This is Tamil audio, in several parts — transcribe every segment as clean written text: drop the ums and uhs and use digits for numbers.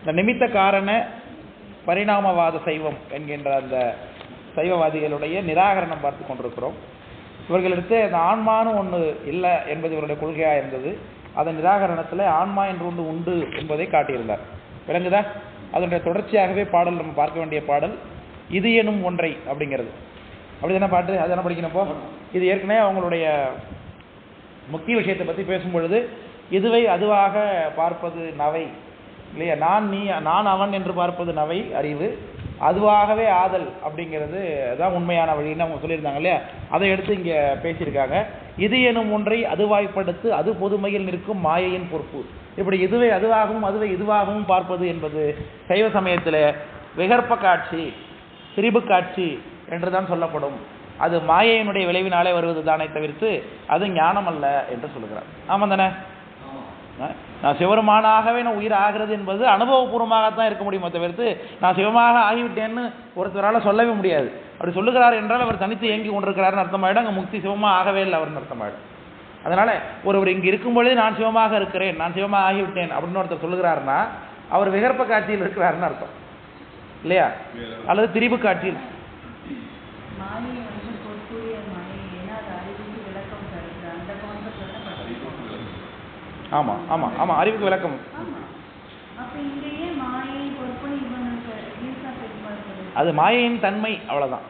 இந்த நிமித்த காரண பரிணாமவாத சைவம் என்கின்ற அந்த சைவவாதிகளுடைய நிராகரணம் பார்த்து கொண்டிருக்கிறோம். இவர்களிடத்து அந்த ஆன்மானு ஒன்று இல்லை என்பது இவருடைய கொள்கையாக இருந்தது. அதன் நிராகரணத்தில் ஆன்மா என்று ஒன்று உண்டு என்பதை காட்டியிருந்தார். விளங்குதா? அதனுடைய தொடர்ச்சியாகவே பாடல் நம்ம பார்க்க வேண்டிய பாடல் இது எனும் ஒன்றை அப்படிங்கிறது. அப்படி தானே பாட்டு? அது என்ன படிக்கணுப்போ? இது ஏற்கனவே அவங்களுடைய முக்கிய விஷயத்தை பற்றி பேசும் பொழுது இதுவை அதுவாக பார்ப்பது நவை இல்லையா? நான் அவன் என்று பார்ப்பது நவை அறிவு, அதுவாகவே ஆதல் அப்படிங்கிறது தான் உண்மையான வழின்னு அவங்க சொல்லியிருந்தாங்க இல்லையா? அதை எடுத்து இங்கே பேசியிருக்காங்க. இது எனும் ஒன்றை அதுவாய்ப்படுத்து அது பொதுமையில் நிற்கும் மாயையின் பொறுப்பு. இப்படி இதுவை அதுவாகவும் அதுவை இதுவாகவும் பார்ப்பது என்பது சைவ சமயத்தில் விகற்ப காட்சி, திரிபு காட்சி என்று தான் சொல்லப்படும். அது மாயையினுடைய விளைவினாலே வருவது தானே தவிர்த்து அது ஞானம் அல்ல என்று சொல்லுகிறார். ஆமாம் தானே? நான் சிவருமானாகவே நான் உயிர் ஆகிறது என்பது அனுபவபூர்வமாகத்தான் இருக்க முடியுமே தவிர்த்து நான் சிவமாக ஆகிவிட்டேன்னு ஒருத்தரால் சொல்லவே முடியாது. அப்படி சொல்லுகிறார் என்றால் அவர் தனித்து இயங்கி கொண்டிருக்கிறார்னு அர்த்தமாயிடும். அங்கே முக்தி சிவமாக ஆகவே இல்லை அவர்னு அர்த்தமாயிடும். அதனால ஒருவர் இங்கே இருக்கும்பொழுது நான் சிவமாக இருக்கிறேன், நான் சிவமாக ஆகிவிட்டேன் அப்படின்னு ஒருத்தர் சொல்லுகிறாருன்னா அவர் விகற்ப காட்சியில் இருக்கிறாருன்னு அர்த்தம் இல்லையா? அல்லது திரிபு காட்சியில். ஆமாம் ஆமாம் ஆமாம், அறிவுக்கு விளக்கம். அது மாயையின் தன்மை, அவ்வளோதான்.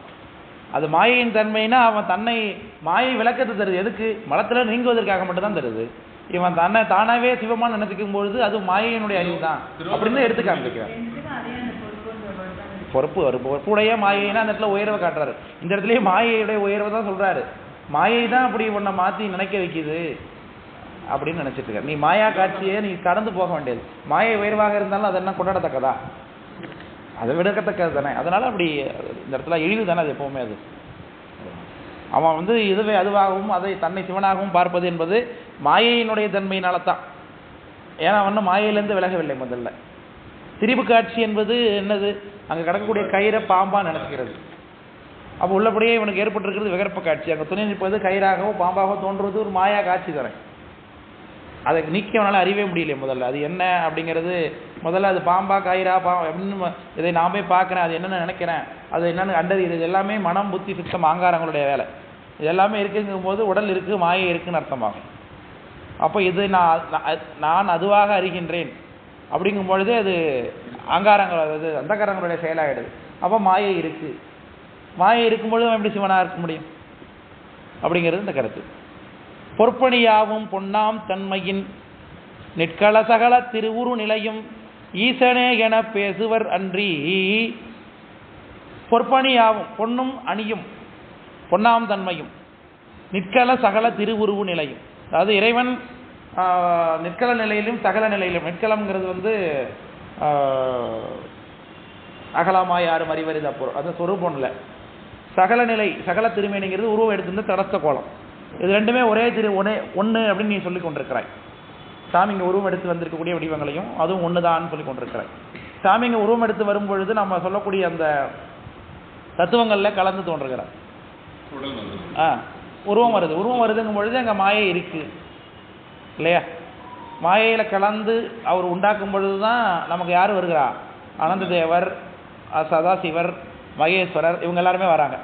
அது மாயையின் தன்மைனா அவன் தன்னை மாயை விளக்கத்தை தருது. எதுக்கு? மலத்தில் நீங்குவதற்காக மட்டும்தான் தருது. இவன் தன்னை தானாகவே சிவமாக நினைக்கும் பொழுது அது மாயையினுடைய அறிவு தான் அப்படின்னு எடுத்து காமிக்கிறான். பொறுப்புடைய மாயைனா அந்த இடத்துல உயர்வை காட்டுறாரு. இந்த இடத்துலயே மாயையுடைய உயர்வை தான் சொல்றாரு. மாயை தான் அப்படி உன்னை மாற்றி நினைக்க வைக்குது அப்படின்னு நினைச்சிட்டு இருக்க. நீ மாயா காட்சியே நீ கடந்து போக வேண்டியது. மாயை உயர்வாக இருந்தாலும் அது என்ன கொண்டாடத்தக்கதா? அதை விடக்கத்தக்கது தானே. அதனால அப்படி இந்த இடத்துல இழிவு தானே அது எப்பவுமே. அது அவன் இதுவே அதுவாகவும் அதை தன்னை சிவனாகவும் பார்ப்பது என்பது மாயையினுடைய தன்மையினால தான். ஏன்னா அவன் மாயையிலேருந்து விலகவில்லை. முதல்ல திரிபு காட்சி என்பது என்னது? அங்கே கிடக்கக்கூடிய கயிறை பாம்பா நினைக்கிறது. அப்போ உள்ளபடியே இவனுக்கு ஏற்பட்டிருக்கிறது விகற்ப காட்சி. அங்கே துணை நிற்பது கயிறாகவோ பாம்பாகவோ தோன்றுவது ஒரு மாயா காட்சி தானே. அதை நீக்கவனால அறிவே முடியலையே முதல்ல. அது என்ன அப்படிங்கிறது முதல்ல அது பாம்பா கயிறா அப்படின்னு இதை நான் போய் பார்க்குறேன், அது என்னென்னு நினைக்கிறேன், அது என்னென்னு கண்டறியுது. இது எல்லாமே மனம் புத்தி சித்தம் ஆங்காரங்களுடைய வேலை. இது எல்லாமே இருக்குங்கும் போது உடல் இருக்குது, மாயை இருக்குன்னு அர்த்தமாகும். அப்போ இது நான் அதுவாக அறிகின்றேன் அப்படிங்கும் பொழுது அது ஆங்காரங்கள், அது அந்தகாரங்களுடைய செயலாகிடுது. அப்போ மாயை இருக்குது. மாயை இருக்கும்பொழுது அவன் எப்படி சிவனாக இருக்க முடியும் அப்படிங்கிறது இந்த கருத்து. பொற்பணியாவும் பொன்னாம் தன்மையின் நிற்கள சகல திருவுரு நிலையும் ஈசனே என பேசுவர் அன்றி. பொற்பணியாவும் பொன்னும் அணியும் பொன்னாம் தன்மையும் நிற்கள சகல திருவுருவு நிலையும். அதாவது இறைவன் நிற்கள நிலையிலும் சகல நிலையிலும். நிற்களம்ங்கிறது அகலமாய் யாரும் அறிவறித பொருள், அது சொரூபம் இல்லை. சகல நிலை சகல திருமேனிங்கிறது உருவம் எடுத்திருந்து தடஸ்த கோலம். இது ரெண்டுமே ஒரே ஒன்று அப்படின்னு நீ சொல்லி கொண்டிருக்கிறாய். சாமி இங்கே உருவம் எடுத்து வந்திருக்கக்கூடிய வடிவங்களையும் அதுவும் ஒன்று தான் சொல்லி கொண்டிருக்கிறாய். சாமி இங்கே உருவம் எடுத்து வரும் பொழுது நம்ம சொல்லக்கூடிய அந்த தத்துவங்களில் கலந்து தோன்றுகிறார். உருவம் வருதுங்கும் பொழுது அங்கே மாயை இருக்கு இல்லையா? மாயையில் கலந்து அவர் உண்டாக்கும் பொழுது தான் நமக்கு யார் வருகிறா? அனந்த தேவர், சதாசிவர், மகேஸ்வரர், இவங்க எல்லாருமே வராங்க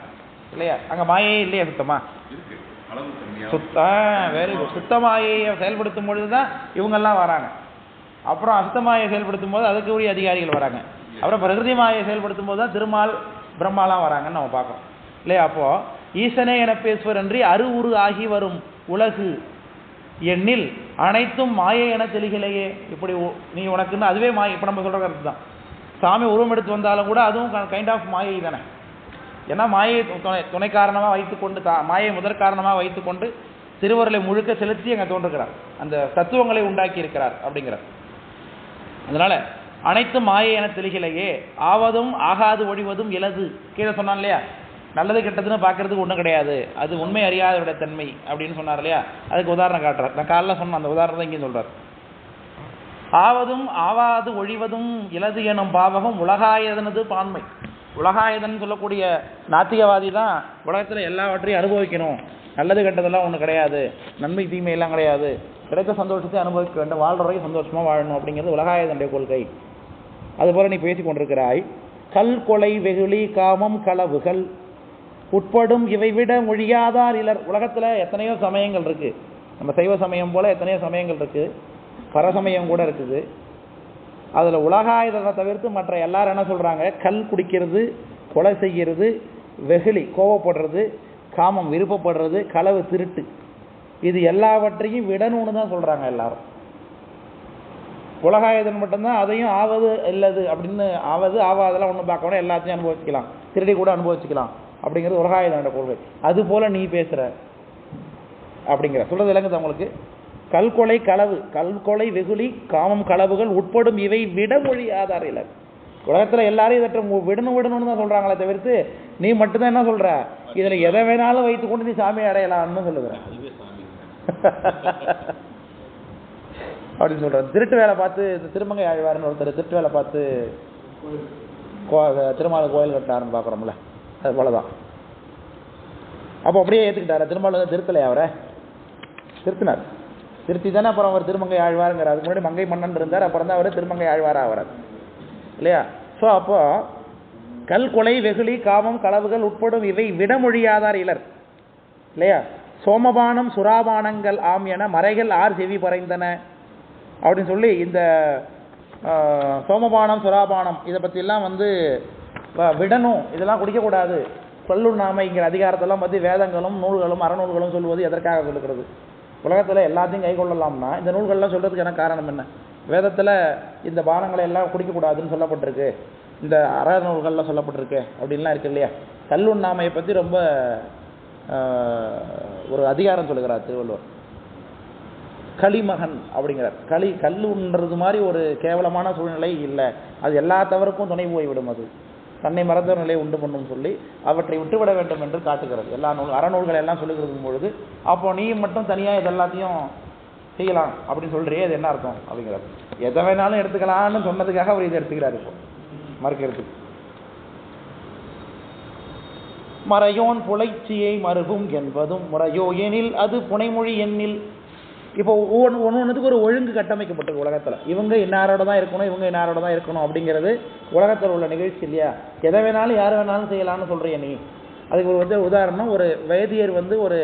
இல்லையா? அங்கே மாயையே இல்லையா? சுத்தமா வெரி குட். சுத்தமாயை செயல்படுத்தும் பொழுது தான் இவங்கெல்லாம் வராங்க. அப்புறம் அசுத்தமாயை செயல்படுத்தும் போது அதுக்கு உரிய அதிகாரிகள் வராங்க. அப்புறம் பிரகிருதி மாயை செயல்படுத்தும் போது தான் திருமால் பிரம்மாலாம் வராங்கன்னு நம்ம பார்க்கறோம் இல்லையா? அப்போ ஈசனே என பேசுவர் அன்றி அருவுரு ஆகி வரும் உலகு எண்ணில் அனைத்தும் மாயை என தெளிகளையே. இப்படி நீ உனக்குன்னு அதுவே மாயை. இப்போ நம்ம சொல்கிற கருத்து தான். சாமி உருவம் எடுத்து வந்தாலும் கூட அதுவும் கைண்ட் ஆஃப் மாயை தானே. ஏன்னா மாயை துணை காரணமாக வைத்துக்கொண்டு மாயை முதற் காரணமாக வைத்துக்கொண்டு திருவருளை முழுக்க செலுத்தி அங்கே தோன்றுகிறார், அந்த தத்துவங்களை உண்டாக்கி இருக்கிறார் அப்படிங்கிறார். அதனால அனைத்து மாயை என தெளிகளையே ஆவதும் ஆகாது ஒழிவதும் இலது. கீழே சொன்னான் இல்லையா? நல்லது கெட்டதுன்னு பார்க்கறதுக்கு ஒன்றும் கிடையாது, அது உண்மை அறியாதவருடைய தன்மை அப்படின்னு சொன்னார் இல்லையா? அதுக்கு உதாரணம் காட்டுறார். நான் காலைல சொன்ன அந்த உதாரணம் தான் இங்கே சொல்றார். ஆவதும் ஆவாது ஒழிவதும் இலது எனும் பாவகம் உலகாயதனது பான்மை. உலகாயதன் சொல்லக்கூடிய நாத்திகவாதி தான் உலகத்தில் எல்லாவற்றையும் அனுபவிக்கணும், நல்லது கெட்டதெல்லாம் ஒன்றும் கிடையாது, நன்மை தீமையெல்லாம் கிடையாது, கிடைத்த சந்தோஷத்தை அனுபவிக்க வேண்டும், வாழ்ற வரைக்கும் சந்தோஷமாக வாழணும் அப்படிங்கிறது உலகாயதனுடைய கொள்கை. அதுபோல் நீ பேசி கொண்டிருக்கிறாய். கல் கொலை வெகுளி காமம் களவுகள் உட்படும் இவை விட மொழியாதார் இலர். உலகத்தில் எத்தனையோ சமயங்கள் இருக்குது. நம்ம சைவ சமயம் போல் எத்தனையோ சமயங்கள் இருக்குது, பரசமயம் கூட இருக்குது. அதில் உலகாயுதத்தை தவிர்த்து மற்ற எல்லாரும் என்ன சொல்கிறாங்க? கல் குடிக்கிறது, கொலை செய்கிறது, வெகுளி கோவப்படுறது, காமம் விருப்பப்படுறது, களவு திருட்டு, இது எல்லாவற்றையும் விடணும்னு தான் சொல்கிறாங்க எல்லாரும். உலகாயுதம் மட்டும்தான் அதையும் ஆவது இல்லது அப்படின்னு, ஆவது ஆவாதெல்லாம் ஒன்றும் பார்க்க வேண்டாம், எல்லாத்தையும் அனுபவிச்சுக்கலாம், திருடி கூட அனுபவிச்சுக்கலாம் அப்படிங்கிறது உலகாயுதனோட கொள்கை. அது போல் நீ பேசுகிற அப்படிங்கிற சொல்கிறது விளங்குது உங்களுக்கு? கல்கொலை களவு, கல்கொலை வெகுளி காமம் களவுகள் உட்படும் இவை விடமொழி ஆதாரம் இல்லை. உலகத்தில் எல்லாரும் இதை விடணும்னு தான் சொல்கிறாங்களே தவிர்த்து நீ மட்டும்தான் என்ன சொல்கிற, இதில் எதை வேணாலும் வைத்துக்கொண்டு நீ சாமியை அடையலாம்னு சொல்லுகிற அப்படின்னு சொல்கிறேன். திருட்டு வேலை பார்த்து திருமங்கை ஆழ்வார்னு ஒருத்தர் திருட்டு வேலை பார்த்து திருமால கோயில் கட்டினாருன்னு பார்க்குறோம்ல, அது போல தான். அப்போ அப்படியே ஏற்றுக்கிட்டார். திருமால திருத்தலை, அவரை திருத்தினார். திருத்தி தானே அப்புறம் அவர் திருமங்கை ஆழ்வாருங்கிறார். அதுக்கு முன்னாடி மங்கை மன்னன் இருந்தார், அப்புறம் தான் அவர் திருமங்கை ஆழ்வாராக ஆகிறார் இல்லையா? ஸோ அப்போ கல் கொலை வெகுளி காமம் களவுகள் உட்படும் இவை விடமொழியாதார் இலர் இல்லையா? சோமபானம் சுராபானங்கள் ஆம் என மறைகள் ஆர் செவி பறைந்தன அப்படின்னு சொல்லி இந்த சோமபானம் சுராபானம் இதை பற்றிலாம் விடணும், இதெல்லாம் குடிக்கக்கூடாது, கொல்லுண்ணாமைங்கிற அதிகாரத்தெல்லாம் பற்றி வேதங்களும் நூல்களும் அறநூல்களும் சொல்லுவது எதற்காக சொல்லுகிறது? உலகத்தில் எல்லாத்தையும் கை கொள்ளலாம்னா இந்த நூல்கள்லாம் சொல்கிறதுக்கு எனக்கு காரணம் என்ன? வேதத்தில் இந்த பானங்களை எல்லாம் குடிக்கக்கூடாதுன்னு சொல்லப்பட்டிருக்கு, இந்த அறநூல்களில் சொல்லப்பட்டிருக்கு அப்படின்லாம் இருக்கு இல்லையா? கல்லுண்ணாமையை பற்றி ரொம்ப ஒரு அதிகாரம் சொல்லுகிறார் திருவள்ளுவர். களிமகன் அப்படிங்கிறார். கல்லுன்றது மாதிரி ஒரு கேவலமான சூழ்நிலை இல்லை, அது எல்லா தவறுக்கும் துணை போய்விடும், அது தன்னை மறந்த நிலையை உண்டு பண்ணும் சொல்லி அவற்றை விட்டுவிட வேண்டும் என்று காட்டுகிறது. எல்லா அறநூல்களை எல்லாம் சொல்லுகிறதும் பொழுது அப்போ நீ மட்டும் தனியாக இதெல்லாத்தையும் செய்யலாம் அப்படின்னு சொல்றியே, அது என்ன அர்த்தம் அப்படிங்கிறது. எதை வேணாலும் எடுத்துக்கலாம்னு சொன்னதுக்காக அவர் இதை எடுத்துக்கிறார். இப்போ மறுக்கிறதுக்கு மறையோன் புலைச்சியை மறுகும் என்பதும் முறையோ எனில் அது புனைமொழி எண்ணில். இப்போ ஒன்றுக்கு ஒரு ஒழுங்கு கட்டமைக்கப்பட்டது உலகத்தில். இவங்க இன்னாரோட தான் இருக்கணும், இவங்க இன்னாரோட தான் இருக்கணும் அப்படிங்கிறது உலகத்தில் உள்ள நிகழ்ச்சி இல்லையா? எதை வேணாலும் யார் வேணாலும் செய்யலாம்னு சொல்கிறிய நீ. அதுக்கு ஒரு உதாரணம், ஒரு வைத்தியர் ஒரு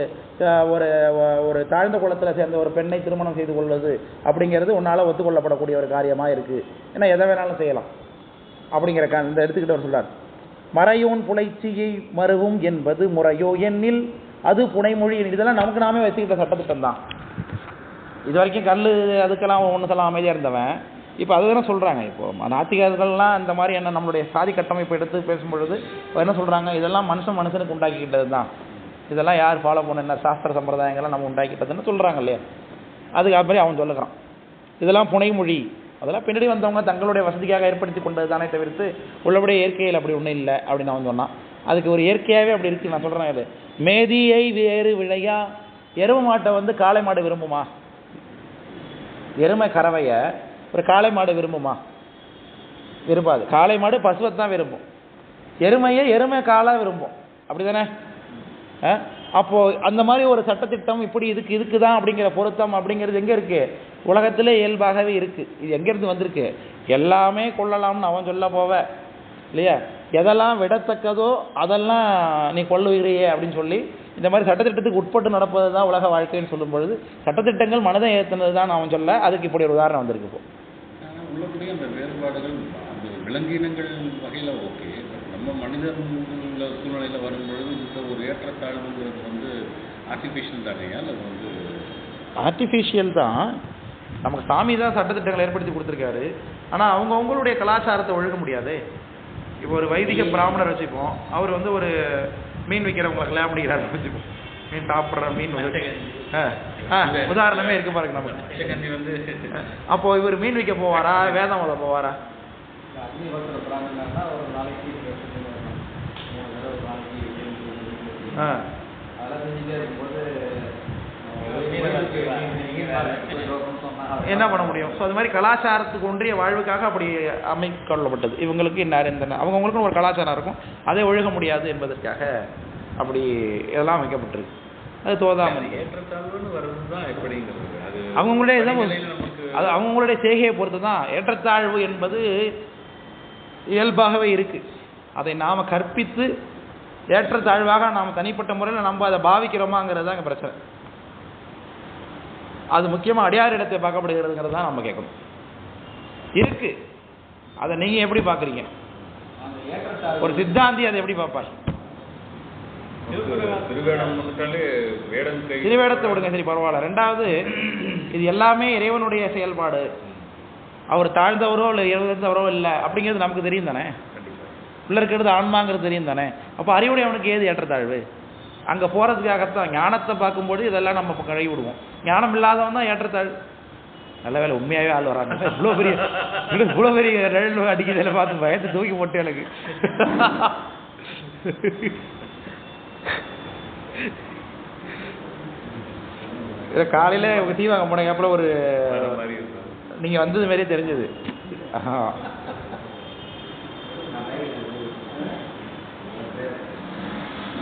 ஒரு தாழ்ந்த குலத்தில் சேர்ந்த ஒரு பெண்ணை திருமணம் செய்து கொள்வது அப்படிங்கிறது உன்னால் ஒத்துக்கொள்ளப்படக்கூடிய ஒரு காரியமாக இருக்குது. ஏன்னா எதை வேணாலும் செய்யலாம் அப்படிங்கிற இந்த எடுத்துக்கிட்டு அவர் சொல்றார். மறையோன் புலைச்சியை மறுவும் என்பது முறையோ எண்ணில் அது புனைமொழி. இதெல்லாம் நமக்கு நாமே வச்சுக்கிட்ட சட்டத்திட்டம் தான். இது வரைக்கும் கல் அதுக்கெல்லாம் ஒன்று சொல்லலாம் அமைதியாக இருந்தவன், இப்போ அதுதானே சொல்கிறாங்க. இப்போது நாத்திகர்கள்லாம் இந்த மாதிரி என்ன நம்மளுடைய சாதி கட்டமைப்பு எடுத்து பேசும்பொழுது என்ன சொல்கிறாங்க, இதெல்லாம் மனுஷனுக்கு உண்டாக்கிக்கிட்டது தான், இதெல்லாம் யார் ஃபாலோ பண்ண என்ன சாஸ்திர சம்பிரதாயங்கள்லாம் நம்ம உண்டாக்கிட்டதுன்னு சொல்கிறாங்க இல்லையா? அதுக்கு அப்புறம் அவன் சொல்லுகிறான் இதெல்லாம் புனைமொழி, அதெல்லாம் பின்னாடி வந்தவங்க தங்களுடைய வசதிக்காக ஏற்படுத்தி கொண்டது தானே தவிர்த்து உள்ளபடியே இயற்கையில் அப்படி ஒன்றும் இல்லை அப்படின்னு அவன் சொன்னான். அதுக்கு ஒரு இயற்கையாகவே அப்படி இருக்குது. நான் சொல்கிறேன், இது மேதியை வேறு விழையா. எருமை மாட்டை காளை மாடு விரும்புமா? எருமை கறவையை ஒரு காளை மாடு விரும்புமா? விரும்பாது. காளை மாடு பசுவைத்தான் விரும்பும், எருமை காளாக விரும்பும், அப்படி தானே? அப்போது அந்த மாதிரி ஒரு சட்டத்திட்டம் இப்படி இதுக்கு தான் அப்படிங்கிற பொருத்தம் அப்படிங்கிறது எங்கே இருக்குது? உலகத்திலே இயல்பாகவே இருக்குது. இது எங்கேருந்து வந்திருக்கு? எல்லாமே கொள்ளலாம்னு அவன் சொல்ல போவ இல்லையா? எதெல்லாம் விடத்தக்கதோ அதெல்லாம் நீ கொள்ளுகிறியே அப்படின்னு சொல்லி இந்த மாதிரி சட்டத்திட்டத்துக்கு உட்பட்டு நடப்பது தான் உலக வாழ்க்கைன்னு சொல்லும் பொழுது சட்டத்திட்டங்கள் மனதை ஏற்றுனது தான் அவன் சொல்ல. அதுக்கு இப்படி ஒரு உதாரணம் வந்திருக்கு. இப்போ உள்ளபடியே அந்த வேறுபாடுகள் அந்த விலங்கினங்கள் வகையில் ஓகே, நம்ம மனிதன் சூழ்நிலையில் வரும்பொழுது இந்த ஒரு ஏற்றத்தாழ்வுங்கிறது ஆர்டிஃபிஷியல் தானேயா? அல்லது ஆர்டிஃபிஷியல் தான். நமக்கு சாமி தான் சட்டத்திட்டங்களை ஏற்படுத்தி கொடுத்துருக்காரு. ஆனால் அவங்களுடைய கலாச்சாரத்தை ஒழுக முடியாது. இப்போ ஒரு வைதிக பிராமணர் வச்சுப்போம், அவர் ஒரு மீன் விற்கிறவங்களை கல்யாணம் பண்ணிக்கிறாரு வச்சுப்போம், மீன் சாப்பிட்ற மீன் உதாரணமே இருக்கு பாருங்க நமக்கு. அப்போ இவர் மீன் விற்க போவாரா, வேதம் ஓத போவாரா? என்ன பண்ண முடியும்? ஸோ அது மாதிரி கலாச்சாரத்துக்கு ஒன்றிய வாழ்வுக்காக அப்படி அமைக்கொள்ளப்பட்டது. இவங்களுக்கு என்ன அவங்களுக்கும் ஒரு கலாச்சாரம் இருக்கும், அதை ஒழுக முடியாது என்பதற்காக அப்படி இதெல்லாம் அமைக்கப்பட்டிருக்கு. அது தோதாமல் அவங்களுடைய செய்கையை பொறுத்து தான். ஏற்றத்தாழ்வு என்பது இயல்பாகவே இருக்குது. அதை நாம் கற்பித்து ஏற்றத்தாழ்வாக நாம் தனிப்பட்ட முறையில் நம்ம அதை பாவிக்கிறோமாங்கிறது தான் இங்கே பிரச்சனை. அது முக்கியமாக அடியார் இடத்தை பார்க்கப்படுகிறதுங்கிறது தான் நம்ம கேட்கணும். இருக்கு, அதை நீங்கள் எப்படி பார்க்குறீங்க? ஒரு சித்தாந்தி அதை எப்படி பார்ப்பார்? திருவேடத்தை விடுங்க, சரி பரவாயில்ல. ரெண்டாவது, இது எல்லாமே இறைவனுடைய செயல்பாடு. அவர் தாழ்ந்தவரோ இல்லை உயர்ந்தவரோ இல்லை அப்படிங்கிறது நமக்கு தெரியும் தானே. உள்ள இருக்கிறது ஆன்மாங்கிறது தெரியும் தானே. அப்போ அறிவுடைய அவனுக்கு ஏது ஏற்றத்தாழ்வு? அங்கே போகிறதுக்காகத்தான். ஞானத்தை பார்க்கும்போது இதெல்லாம் நம்ம கழுவி விடுவோம். ஞானம் இல்லாதவன் தான் ஏற்றத்தாழ்வு. நல்ல வேலை, உண்மையாகவே ஆள் வராங்க. இவ்வளோ பெரிய ரயில் அடிக்கிறதில் பார்த்து பயத்தை தூக்கி போட்டு எனக்கு. இதை காலையில் உங்கள் டீ வாங்க போனீங்க, அப்புறம் ஒரு நீங்கள் வந்தது மாதிரியே தெரிஞ்சது.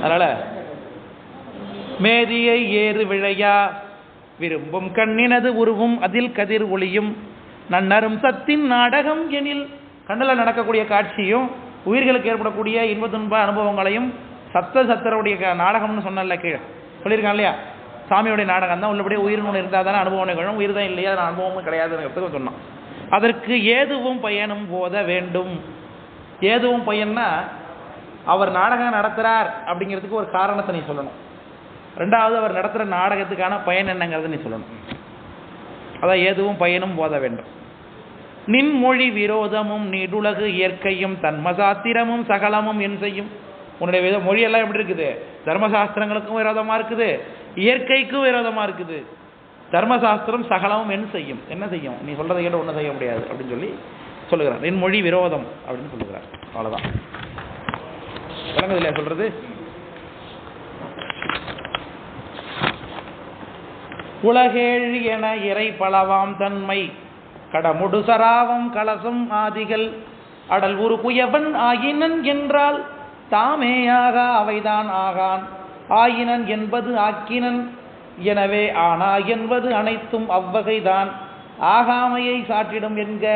அதனால மேதியை ஏறு விழையா விரும்பும் கண்ணினது உருவும் அதில் கதிர் ஒளியும் நன்னரும் சத்தின் நாடகம் எனில், கண்ணில் நடக்கக்கூடிய காட்சியும் உயிர்களுக்கு ஏற்படக்கூடிய இன்ப துன்ப அனுபவங்களையும் சத்தருடைய நாடகம்னு சொன்னல, கீழே சொல்லியிருக்கான் இல்லையா. சாமியுடைய நாடகம் தான். உள்ளபடியே உயிர் ஒன்று இருந்தால் தானே அனுபவம் நிகழும். உயிர் தான் இல்லையா அது அனுபவமும் கிடையாதுன்னு சொன்னோம். அதற்கு ஏதுவும் பயனும் போத வேண்டும். ஏதுவும் பயன்னா அவர் நாடகம் நடத்துகிறார் அப்படிங்கிறதுக்கு ஒரு காரணத்தை நீ சொல்லணும். ரெண்டாவது, அவர் நடத்துகிற நாடகத்துக்கான பயன் என்னங்கிறத நீ சொல்லணும். அதான் ஏதுவும் பயனும் போத வேண்டும். நின்மொழி விரோதமும் நீடுலகு இயற்கையும் தன்மசாத்திரமும் சகலமும் என் செய்யும். உன்னுடைய மொழியெல்லாம் எப்படி இருக்குது? தர்மசாஸ்திரங்களுக்கும் விரோதமாக இருக்குது, இயற்கைக்கும் விரோதமாக இருக்குது. தர்மசாஸ்திரம் சகலமும் என் செய்யும். என்ன செய்யும்? நீ சொல்கிறத கேட்டு ஒன்றும் செய்ய முடியாது அப்படின்னு சொல்லி சொல்லுகிறார். நின்மொழி விரோதம் அப்படின்னு சொல்லுகிறார். அவ்வளோதான். விளங்குது இல்லையா சொல்கிறது? உலகேழ் என இறை பலவாம் தன்மை கடமுடு சராவம் கலசம் ஆதிகள் அடல் ஒரு குயவன் ஆயினன் என்றால் தாமேயாக அவைதான் ஆகான். ஆயினன் என்பது ஆக்கினன், எனவே ஆனா என்பது அனைத்தும் அவ்வகைதான். ஆகாமையை சாற்றிடும் என்க.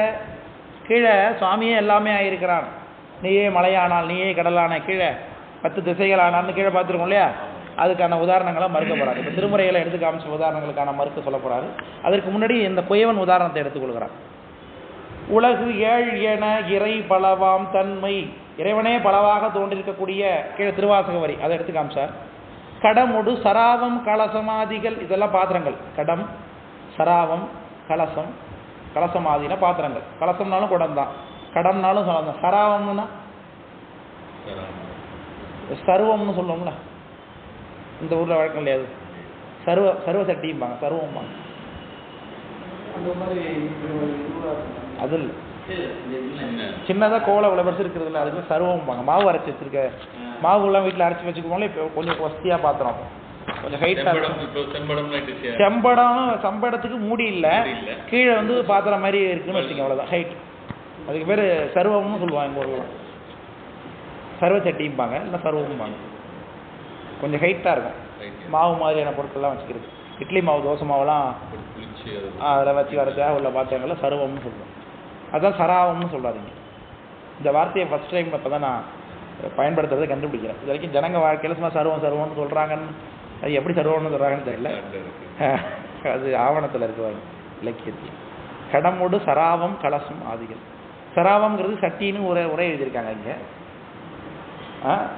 கீழே சுவாமியே எல்லாமே ஆயிருக்கிறான். நீயே மலையானால், நீயே கடலான, கீழே 10 திசைகள் ஆனான்னு கீழே பார்த்துருக்கோம் இல்லையா. அதுக்கான உதாரணங்களை மறுக்க போகிறார். இப்போ திருமுறைகளை எடுத்து காமிச்ச உதாரணங்களுக்கான மறுக்க சொல்ல போகிறாரு. அதற்கு முன்னாடி இந்த குயவன் உதாரணத்தை எடுத்துக்கொள்கிறார். உலகு ஏழ் என இறை பலவாம் தன்மை, இறைவனே பலவாக தோன்றிருக்கக்கூடிய, கீழே திருவாசக வரி அதை எடுத்து காமிச்சார். கடமுடு சராவம் கலசமாதிகள், இதெல்லாம் பாத்திரங்கள். கடம், சராவம், கலசம். கலசமாதினா பாத்திரங்கள். கலசம்னாலும் குடம் தான், கடம்னாலும் சொல்லலாம். சராவம்னா சர்வம்னு சொல்லுவோம்ல, இந்த ஊரில் வழக்கம் இல்லையாது. சர்வ சட்டியும்பாங்க, சர்வம்பாங்க. அது இல்லை, சின்னதாக கோலை இவ்வளோ பெருசு இருக்கிறது இல்லை, அதுக்கு சர்வம்பாங்க. மாவு அரைச்சி வச்சிருக்க மாவுலாம் வீட்டில் அரைச்சி வச்சுக்கோங்களே. இப்போ கொஞ்சம் வசதியாக பாத்திரம், கொஞ்சம் ஹைட்டாக. செம்படம், சம்படத்துக்கு மூடி இல்லை, கீழே வந்து பாத்திரம் மாதிரி இருக்குன்னு வச்சுக்கோங்க, அவ்வளோதான் ஹைட். அதுக்கு பேர் சர்வம்னு சொல்லுவாங்க எங்கள் ஊரில். சர்வ சட்டியும்பாங்க, இல்லை சர்வம்பாங்க. கொஞ்சம் ஹைட்டாக இருக்கும், மாவு மாதிரியான பொருட்கள்லாம் வச்சுக்கிறது. இட்லி மாவு, தோசை மாவுலாம் அதில் வச்சு வரதுக்காக உள்ள பாத்திரங்களில் சர்வம்னு சொல்லுவோம். அதுதான் சராவம்னு சொல்லாதீங்க. இந்த வார்த்தையை ஃபஸ்ட் டைம் இப்போ தான் நான் பயன்படுத்துறதை கண்டுபிடிக்கிறேன். இது வரைக்கும் ஜனங்க வாழ்க்கையில் சும்மா சர்வம்னு சொல்கிறாங்கன்னு, அது எப்படி சர்வம்னு சொல்கிறாங்கன்னு தெரியல. அது ஆவணத்தில் இருக்குவாங்க இலக்கியத்தில். கடமுடு சராவம் கலசம் ஆதிகள். சராவம்ங்கிறது சட்டின்னு உரை எழுதியிருக்காங்க இங்கே.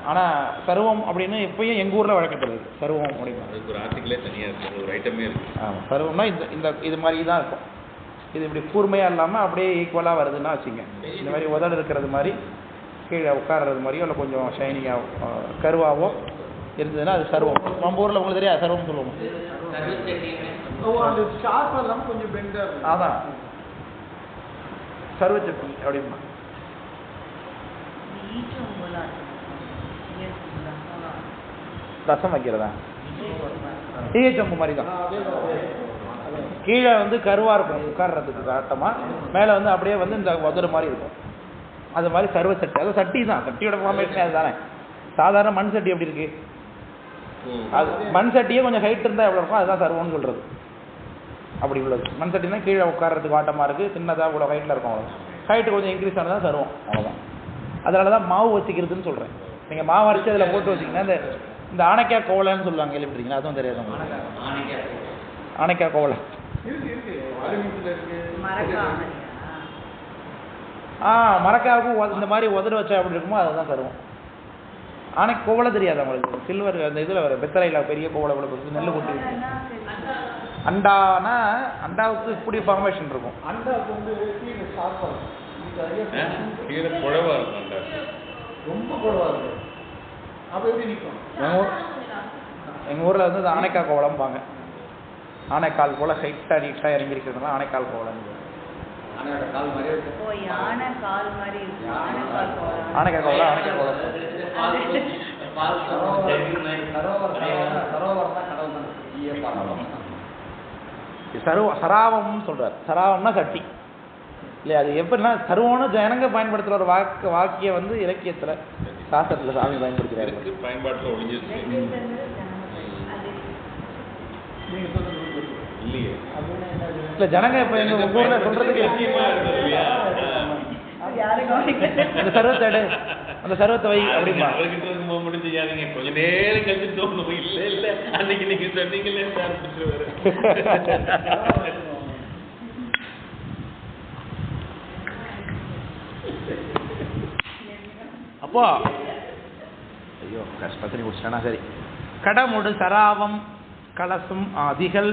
ஆனால் சர்வம் அப்படின்னு எப்பயும் எங்கள் ஊரில் வழக்கப்படுது. சர்வம் அப்படின்னா ஒரு ஆர்டிகிளே தனியாக இருக்குது, ஒரு ஐட்டமே இருக்குது. சர்வம்னா இந்த இது மாதிரி தான் இருக்கும். இது இப்படி கூர்மையாக இல்லாமல் அப்படியே ஈக்குவலாக வருதுன்னா வச்சுங்க. இந்த மாதிரி உதடு இருக்கிறது மாதிரி, கீழே உட்கார்றது மாதிரியோ இல்லை கொஞ்சம் ஷைனிங்காக கருவாவோ இருந்ததுன்னா அது சர்வம். நம்ம ஊரில் உங்களுக்கு தெரியாது சர்வம் சொல்லுவோம். அதான் சர்வ சட்னி அப்படின்னா. ரசம் வைக்கிறதா? ஈச்சம்பு மாதிரி தான். கீழே வந்து கருவாக இருக்கும் உட்கார்றதுக்கு காட்டமாக, மேலே வந்து அப்படியே வந்து இந்த உதடு மாதிரி இருக்கும். அது மாதிரி சர்வ சட்டி. அது சட்டி தான், சட்டியோட ஃபார்மேஷனே அது தானே. சாதாரண மண் சட்டி எப்படி இருக்கு, அது மண் சட்டியே கொஞ்சம் ஹைட் இருந்தால் எவ்வளோ இருக்கும், அதுதான் சர்வம்னு சொல்கிறது. அப்படி உள்ளது மண் சட்டினா கீழே உட்கார்றதுக்கு வாட்டமாக இருக்குது, சின்னதாக இவ்வளோ ஹைட்டில் இருக்கும். அவ்வளோ ஹைட்டு கொஞ்சம் இன்க்ரீஸ் ஆனதான் சர்வம், அவ்வளோதான். அதனால தான் மாவு வச்சுக்கிறதுன்னு சொல்கிறேன். நீங்கள் மாவு அரைச்சி அதில் போட்டு வச்சிங்கன்னா இந்த ஆனைக்காய் கோவலைன்னு சொல்லுவாங்க, கேள்விப்பட்டீங்களா? அதுவும் தெரியாது உங்களுக்கு. ஆனைக்காய் கோவலை மரக்காவுக்கும் இந்த மாதிரி உதடு வச்சா எப்படி இருக்குமோ அதை தான் தருவோம். ஆனைக்கு கோவலை தெரியாது அவங்களுக்கு. சில்வர் அந்த இதில் வர பெத்தரையில் பெரிய கோவலை கொடுத்து நெல் கொட்டி அண்டானா அண்டாவுக்கு இப்படி ஃபார்மேஷன் இருக்கும். அண்டாவுக்கு வந்து ரொம்ப குழவா இருக்கும். அப்போ எப்படி நிற்கும்? எங்கள் ஊரில் வந்து ஆனைக்காய் கோவலம்பாங்க. ஆனைக்கால் போல் ஹைட்டாக நீட்டாக இறங்கியிருக்கிறதுனால ஆனைக்கால் கோவலம். ஆனைக்காய் கோவலம் ஆனைக்காய் கோவலம் சராவம்னு சொல்றார். சராவம்னா சட்டி இல்லையா? அது எப்படின்னா சருவம்னு ஜனங்க பயன்படுத்துகிற ஒரு வாக்கியம் வந்து இலக்கியத்தில் சாஸ்திரத்தில் சாமி பயன்படுத்துகிறாரு. பயன்பாட்டில் ஒழிஞ்சிருச்சு இல்லை ஜனங்க இப்போ எங்கள் ஊரில் சொல்கிறதுக்கு அந்த சர்வத்தை எடு, அந்த சர்வத்தை வை அப்படிமா அவர்கிட்ட இருக்கும்போது மட்டும் செய்யாதீங்க. கொஞ்ச நேரம் கழிச்சு தோணும், இல்லை இல்லை அன்னைக்கு நீங்க சொன்னீங்களே ஆரம்பிச்சிருவாரு. அப்போ ஐயோ கஷ்டத்தை குடிச்சிட்டேனா சரி. கடமுடு சராவம் கலசம் ஆதிகள்.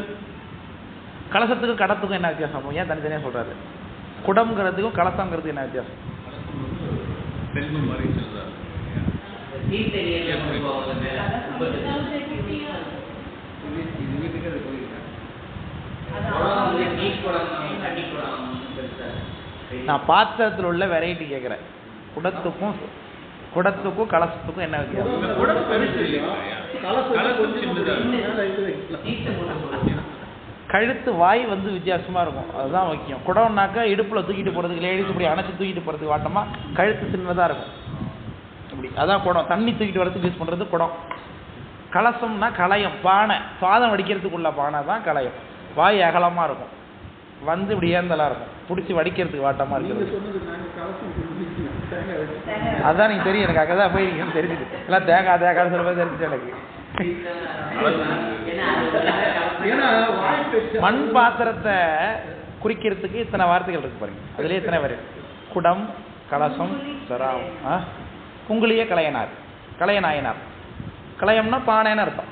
கலசத்துக்கும் கடத்துக்கும் என்ன வித்தியாசம்? ஏன் தனித்தனியாக சொல்றாரு? குடம்ங்கிறதுக்கும் கலசங்கிறது என்ன வித்தியாசம்? நான் பாத்திரத்தில் உள்ள வெரைட்டி கேட்குறேன். குடத்துக்கும் கலசத்துக்கும் என்ன வித்தியாசம்? கழுத்து வாய் வந்து வித்தியாசமா இருக்கும், அதுதான் முக்கியம். குடம்னாக்கா இடுப்புல தூக்கிட்டு போறதுக்கு, லேடிஸ் இப்படி அணைச்சி தூக்கிட்டு போறதுக்கு வாட்டமா கழுத்து சின்னதா இருக்கும் இப்படி, அதான் குடம். தண்ணி தூக்கிட்டு வரதுக்கு யூஸ் பண்றது குடம். கலசம்னா கலயம், பானை, சாதம் வடிக்கிறதுக்குள்ள பானை தான் கலயம். வாய் அகலமா இருக்கும், வந்து இப்படி ஏந்தலா இருக்கும், பிடிச்சி வடிக்கிறதுக்கு வாட்டமா இருக்கிறது. அதான் நீங்க தெரியும், எனக்கு அங்கதான் போய் நீங்க தெரிஞ்சுது. எல்லாம் தேங்காய் சொல்ல தெரிஞ்சுச்சு எனக்கு. மண் பாத்திரத்தை குறிக்கிறதுக்கு இத்தனை வார்த்தைகள் இருக்கு பாருங்க. அதுலயே இத்தனை பேர்: குடம், கலசம், சராவம், குங்குளிய கலையனார், கலையநாயனார். கலையம்னா பானைன்னு அர்த்தம்.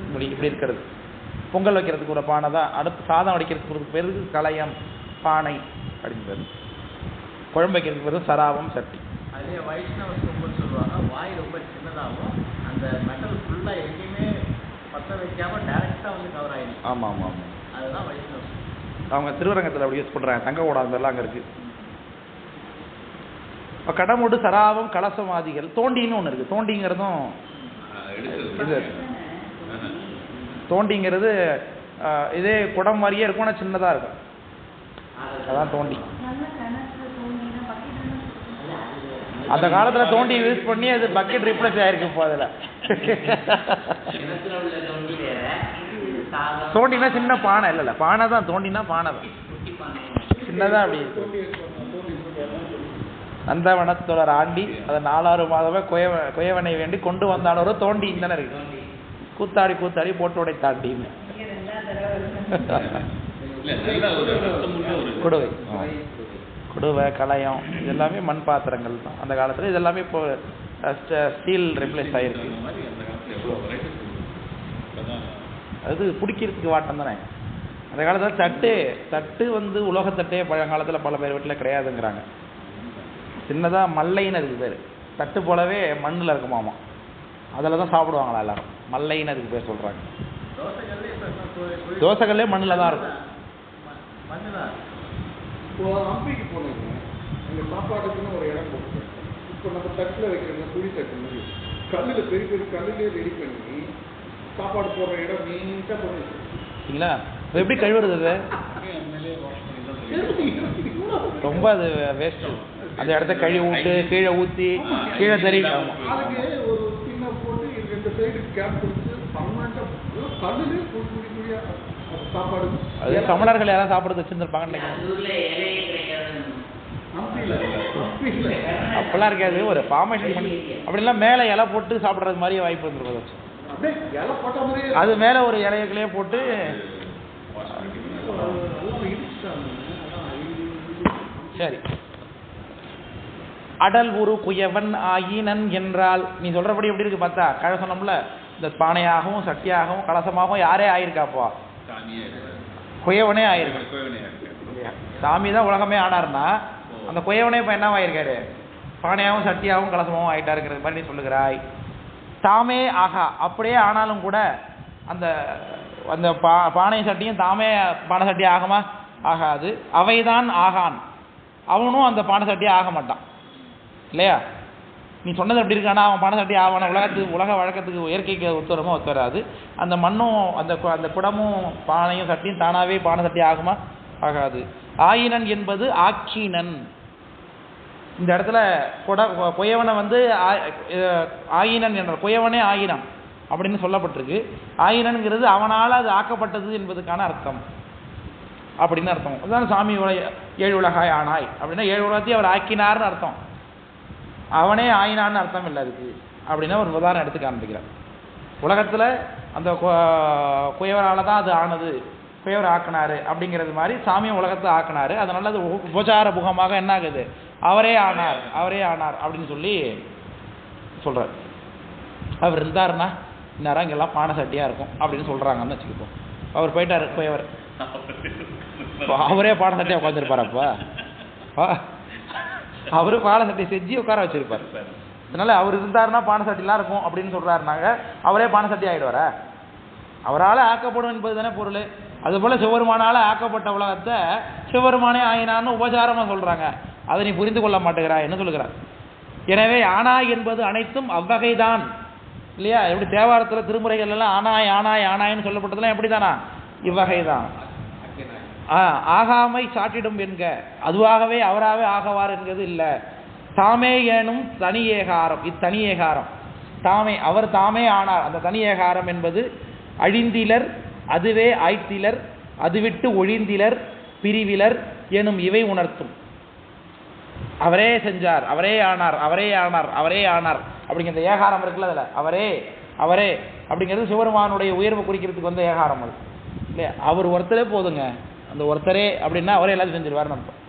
இப்படி இருக்கிறது பொங்கல் வைக்கிறதுக்கு ஒரு பானை தான். அடுப்பு சாதம் வடிக்கிறதுக்கு ஒரு பேருக்கு கலையம், பானை அப்படின்னு பேரு. குழம்பு வைக்கிறதுக்கு பேரு சராவம், சட்டி. அதுலேயே வைஷ்ணவ சொம்புன்னு சொல்லுவாங்க. வாய் ரொம்ப சின்னதாகவும் அந்த மெட்டல் ஃபுல்லாக எங்கேயுமே பற்ற வைக்காமல் டேரெக்டாக வந்து கவர் ஆகிடும். ஆமாம் ஆமாம் ஆமாம், அதுதான் வைஷ்ணவ. அவங்க திருவரங்கத்தில் அப்படி யூஸ் பண்ணுறாங்க. தங்க கூடாதெல்லாம் அங்கே இருக்குது. இப்போ கடமுடு சராவம் கலசவாதிகள். தோண்டின்னு ஒன்று இருக்குது. தோண்டிங்கிறதும் இது, தோண்டிங்கிறது இதே குடம் மாதிரியே இருக்கும், ஆனால் சின்னதாக இருக்கும். அதான் தோண்டி. அந்த காலத்தில் தோண்டி யூஸ் பண்ணி அது பக்கெட் ரிப்ளேஸ் ஆயிருக்கு இப்போ. அதில் தோண்டினா சின்ன பானை இல்லைல்ல, பானை தான். தோண்டினா பானை தான், சின்னதாக அப்படி இருக்கு. நந்தவனத்தோட ஆண்டி அதை 4 மாதமே குயவனை வேண்டி கொண்டு வந்தானோரோ தோண்டி தானே இருக்கு. கூத்தாடி போட்டு உடை தாண்டின்னு குடுவை, குடுவை, கலையம், இது எல்லாமே மண் பாத்திரங்கள் தான் அந்த காலத்தில். இது எல்லாமே இப்போ ஸ்டீல் ரிப்ளேஸ் ஆகிருக்கு. அது பிடிக்கிறதுக்கு வாட்டம் தானே. அந்த காலத்தில் தட்டு வந்து உலோகத்தட்டே பழங்காலத்தில் பல பேர் வீட்டில் கிடையாதுங்கிறாங்க. சின்னதாக மல்லைன்னு அதுக்கு பேர். தட்டு போலவே மண்ணில் இருக்குமாமா, அதில் தான் சாப்பிடுவாங்களா எல்லாரும். மல்லைன்னு அதுக்கு பேர் சொல்கிறாங்க. தோசைகள்லேயே மண்ணில் தான் இருக்கும். இப்போ அம்பிக்கு போனீங்க, எங்கள் சாப்பாட்டுக்குன்னு ஒரு இடம் போட்டு, இப்போ நம்ம தட்டில் வைக்கிறோம், துணி தட்டு மாதிரி கல்லில் பெரிய பெரிய கல்லுலேயே ரெடி பண்ணி சாப்பாடு போடுற இடம் நீட்டாக பண்ணிட்டு சரிங்களா. இப்போ எப்படி கழுவுறது? அது ரொம்ப அது வேஸ்ட். அந்த இடத்த கழுவி விட்டு கீழே ஊற்றி கீழே தெரியும். அதுக்கு ஒரு சின்ன போட்டு 2 சைடு கேப் கொடுத்து பர்மனெண்ட்டாக கல்லுலேயே குடி குடியாக சாப்பாடு. அது சமணர்கள் யாராவது சாப்பிட்றது வச்சுருந்துருப்பாங்கன்னு நினைக்கிறேன். அப்படி இல்லை. அப்பெல்லாம் இருக்காது, ஒரு ஃபார்மேஷன் பண்ணி அப்படிலாம் மேலே இலை போட்டு சாப்பிட்றது மாதிரியே வாய்ப்பு வந்துருக்கும். அப்படியே இலை போட்ட மாதிரியே அது மேலே ஒரு இலையக்கிளையே போட்டு நல்லா இடிச்சிட்டாங்க. சரி. அடல் ஒரு குயவன் ஆயினன் என்றால் நீ சொல்றபடி எப்படி இருக்கு பார்த்தா, கழ சொன்னோம்ல, இந்த பானையாகவும் சட்டியாகவும் கலசமாகவும் யாரே ஆயிருக்காப்பா, குயவனே ஆயிருக்கு. சாமி தான் உலகமே ஆனார்னா அந்த குயவனே இப்போ என்னவா ஆயிருக்காரு, பானையாகவும் சட்டியாகவும் கலசமாகவும் ஆயிட்டாருங்கிறது மாதிரி நீ சொல்லுகிறாய். தாமே ஆகா, அப்படியே ஆனாலும் கூட அந்த அந்த பானை சட்டியும் தாமே பானை சட்டி ஆகுமா, ஆகாது. அவைதான் ஆகான், அவனும் அந்த பானை சட்டியே ஆக மாட்டான் இல்லையா. நீ சொன்னது எப்படி இருக்கானா, அவன் பானை சட்டி ஆவான உலக வழக்கத்துக்கு இயற்கைக்கு ஒத்துவரமோ ஒத்துவராது. அந்த மண்ணும் அந்த குடமும் பானையும் சட்டியும் தானாகவே பானை சட்டி ஆகுமா, ஆகாது. ஆயினன் என்பது ஆக்கினன். இந்த இடத்துல குயவனை வந்து ஆயினன் என்ற குயவனே ஆயினம் அப்படின்னு சொல்லப்பட்டிருக்கு. ஆயினன்கிறது அவனால் அது ஆக்கப்பட்டது என்பதுக்கான அர்த்தம் அப்படின்னு அர்த்தம். அதுதான் சாமி ஏழு உலகாய் ஆனாய் அப்படின்னா 7 உலகத்தையும் அவர் ஆக்கினார்னு அர்த்தம். அவனே ஆயினான்னு அர்த்தம் இல்லை அதுக்கு அப்படின்னா ஒரு உதாரணம் எடுத்து காண்பிக்கிறார். உலகத்தில் அந்த குயவரால் தான் அது ஆனது, குயவர் ஆக்கினாரு அப்படிங்கிறது மாதிரி சாமியை உலகத்தை ஆக்கினாரு. அதனால அது உபச்சார புகமாக என்ன ஆகுது, அவரே ஆனார் அவரே ஆனார் அப்படின்னு சொல்லி சொல்றார். அவர் இருந்தாருன்னா இந்நேரம் இங்கெல்லாம் பானை சட்டியாக இருக்கும் அப்படின்னு சொல்கிறாங்கன்னு வச்சுக்கிப்போம். அவர் போயிட்டார் குயவர், அவரே பானை சட்டியாக உட்காந்துருப்பாரப்பா, அவரு பானை சட்டியை செஞ்சு உட்கார வச்சிருப்பார். அதனால அவர் இருந்தாருன்னா பானை சட்டிலாம் இருக்கும் அப்படின்னு சொல்றாருனாங்க, அவரே பானை சட்டி ஆகிடுவாரா, அவரால் ஆக்கப்படும் என்பது தானே பொருள். அதுபோல் சிவபெருமானால் ஆக்கப்பட்ட உலகத்தை சிவபெருமானே ஆயினான்னு உபசாரமாக சொல்கிறாங்க. அதை நீ புரிந்து கொள்ள மாட்டேங்கிறாய் என்ன சொல்லுகிறார். எனவே ஆனாய் என்பது அனைத்தும் அவ்வகைதான் இல்லையா. எப்படி தேவாரத்தில் திருமுறைகள் எல்லாம் ஆனாய் ஆனாய் ஆனாய்ன்னு சொல்லப்பட்டதெல்லாம் எப்படி தானா, இவ்வகைதான். ஆகாமை சாட்டிடும் என்க, அதுவாகவே அவராகவே ஆகவார் என்கிறது இல்லை. தாமே ஏனும் தனி ஏகாரம், இத்தனி ஏகாரம் தாமே, அவர் தாமே ஆனார். அந்த தனி ஏகாரம் என்பது அழிந்திலர், அதுவே ஆய்த்திலர், அது விட்டு ஒழிந்திலர், பிரிவிலர் எனும் இவை உணர்த்தும். அவரே செஞ்சார், அவரே ஆனார், அவரே ஆனார், அவரே ஆனார் அப்படிங்கிற ஏகாரம் இருக்குல்ல, அதில் அவரே அவரே அப்படிங்கிறது சிவபெருமானுடைய உயர்வு குறிக்கிறதுக்கு வந்த ஏகாரம் அது இல்லையா. அவர் ஒருத்தரே போதுங்க, அந்த ஒருத்தரே அப்படின்னா அவரே எல்லாத்தையும் செஞ்சிருவார்னு அர்த்தம்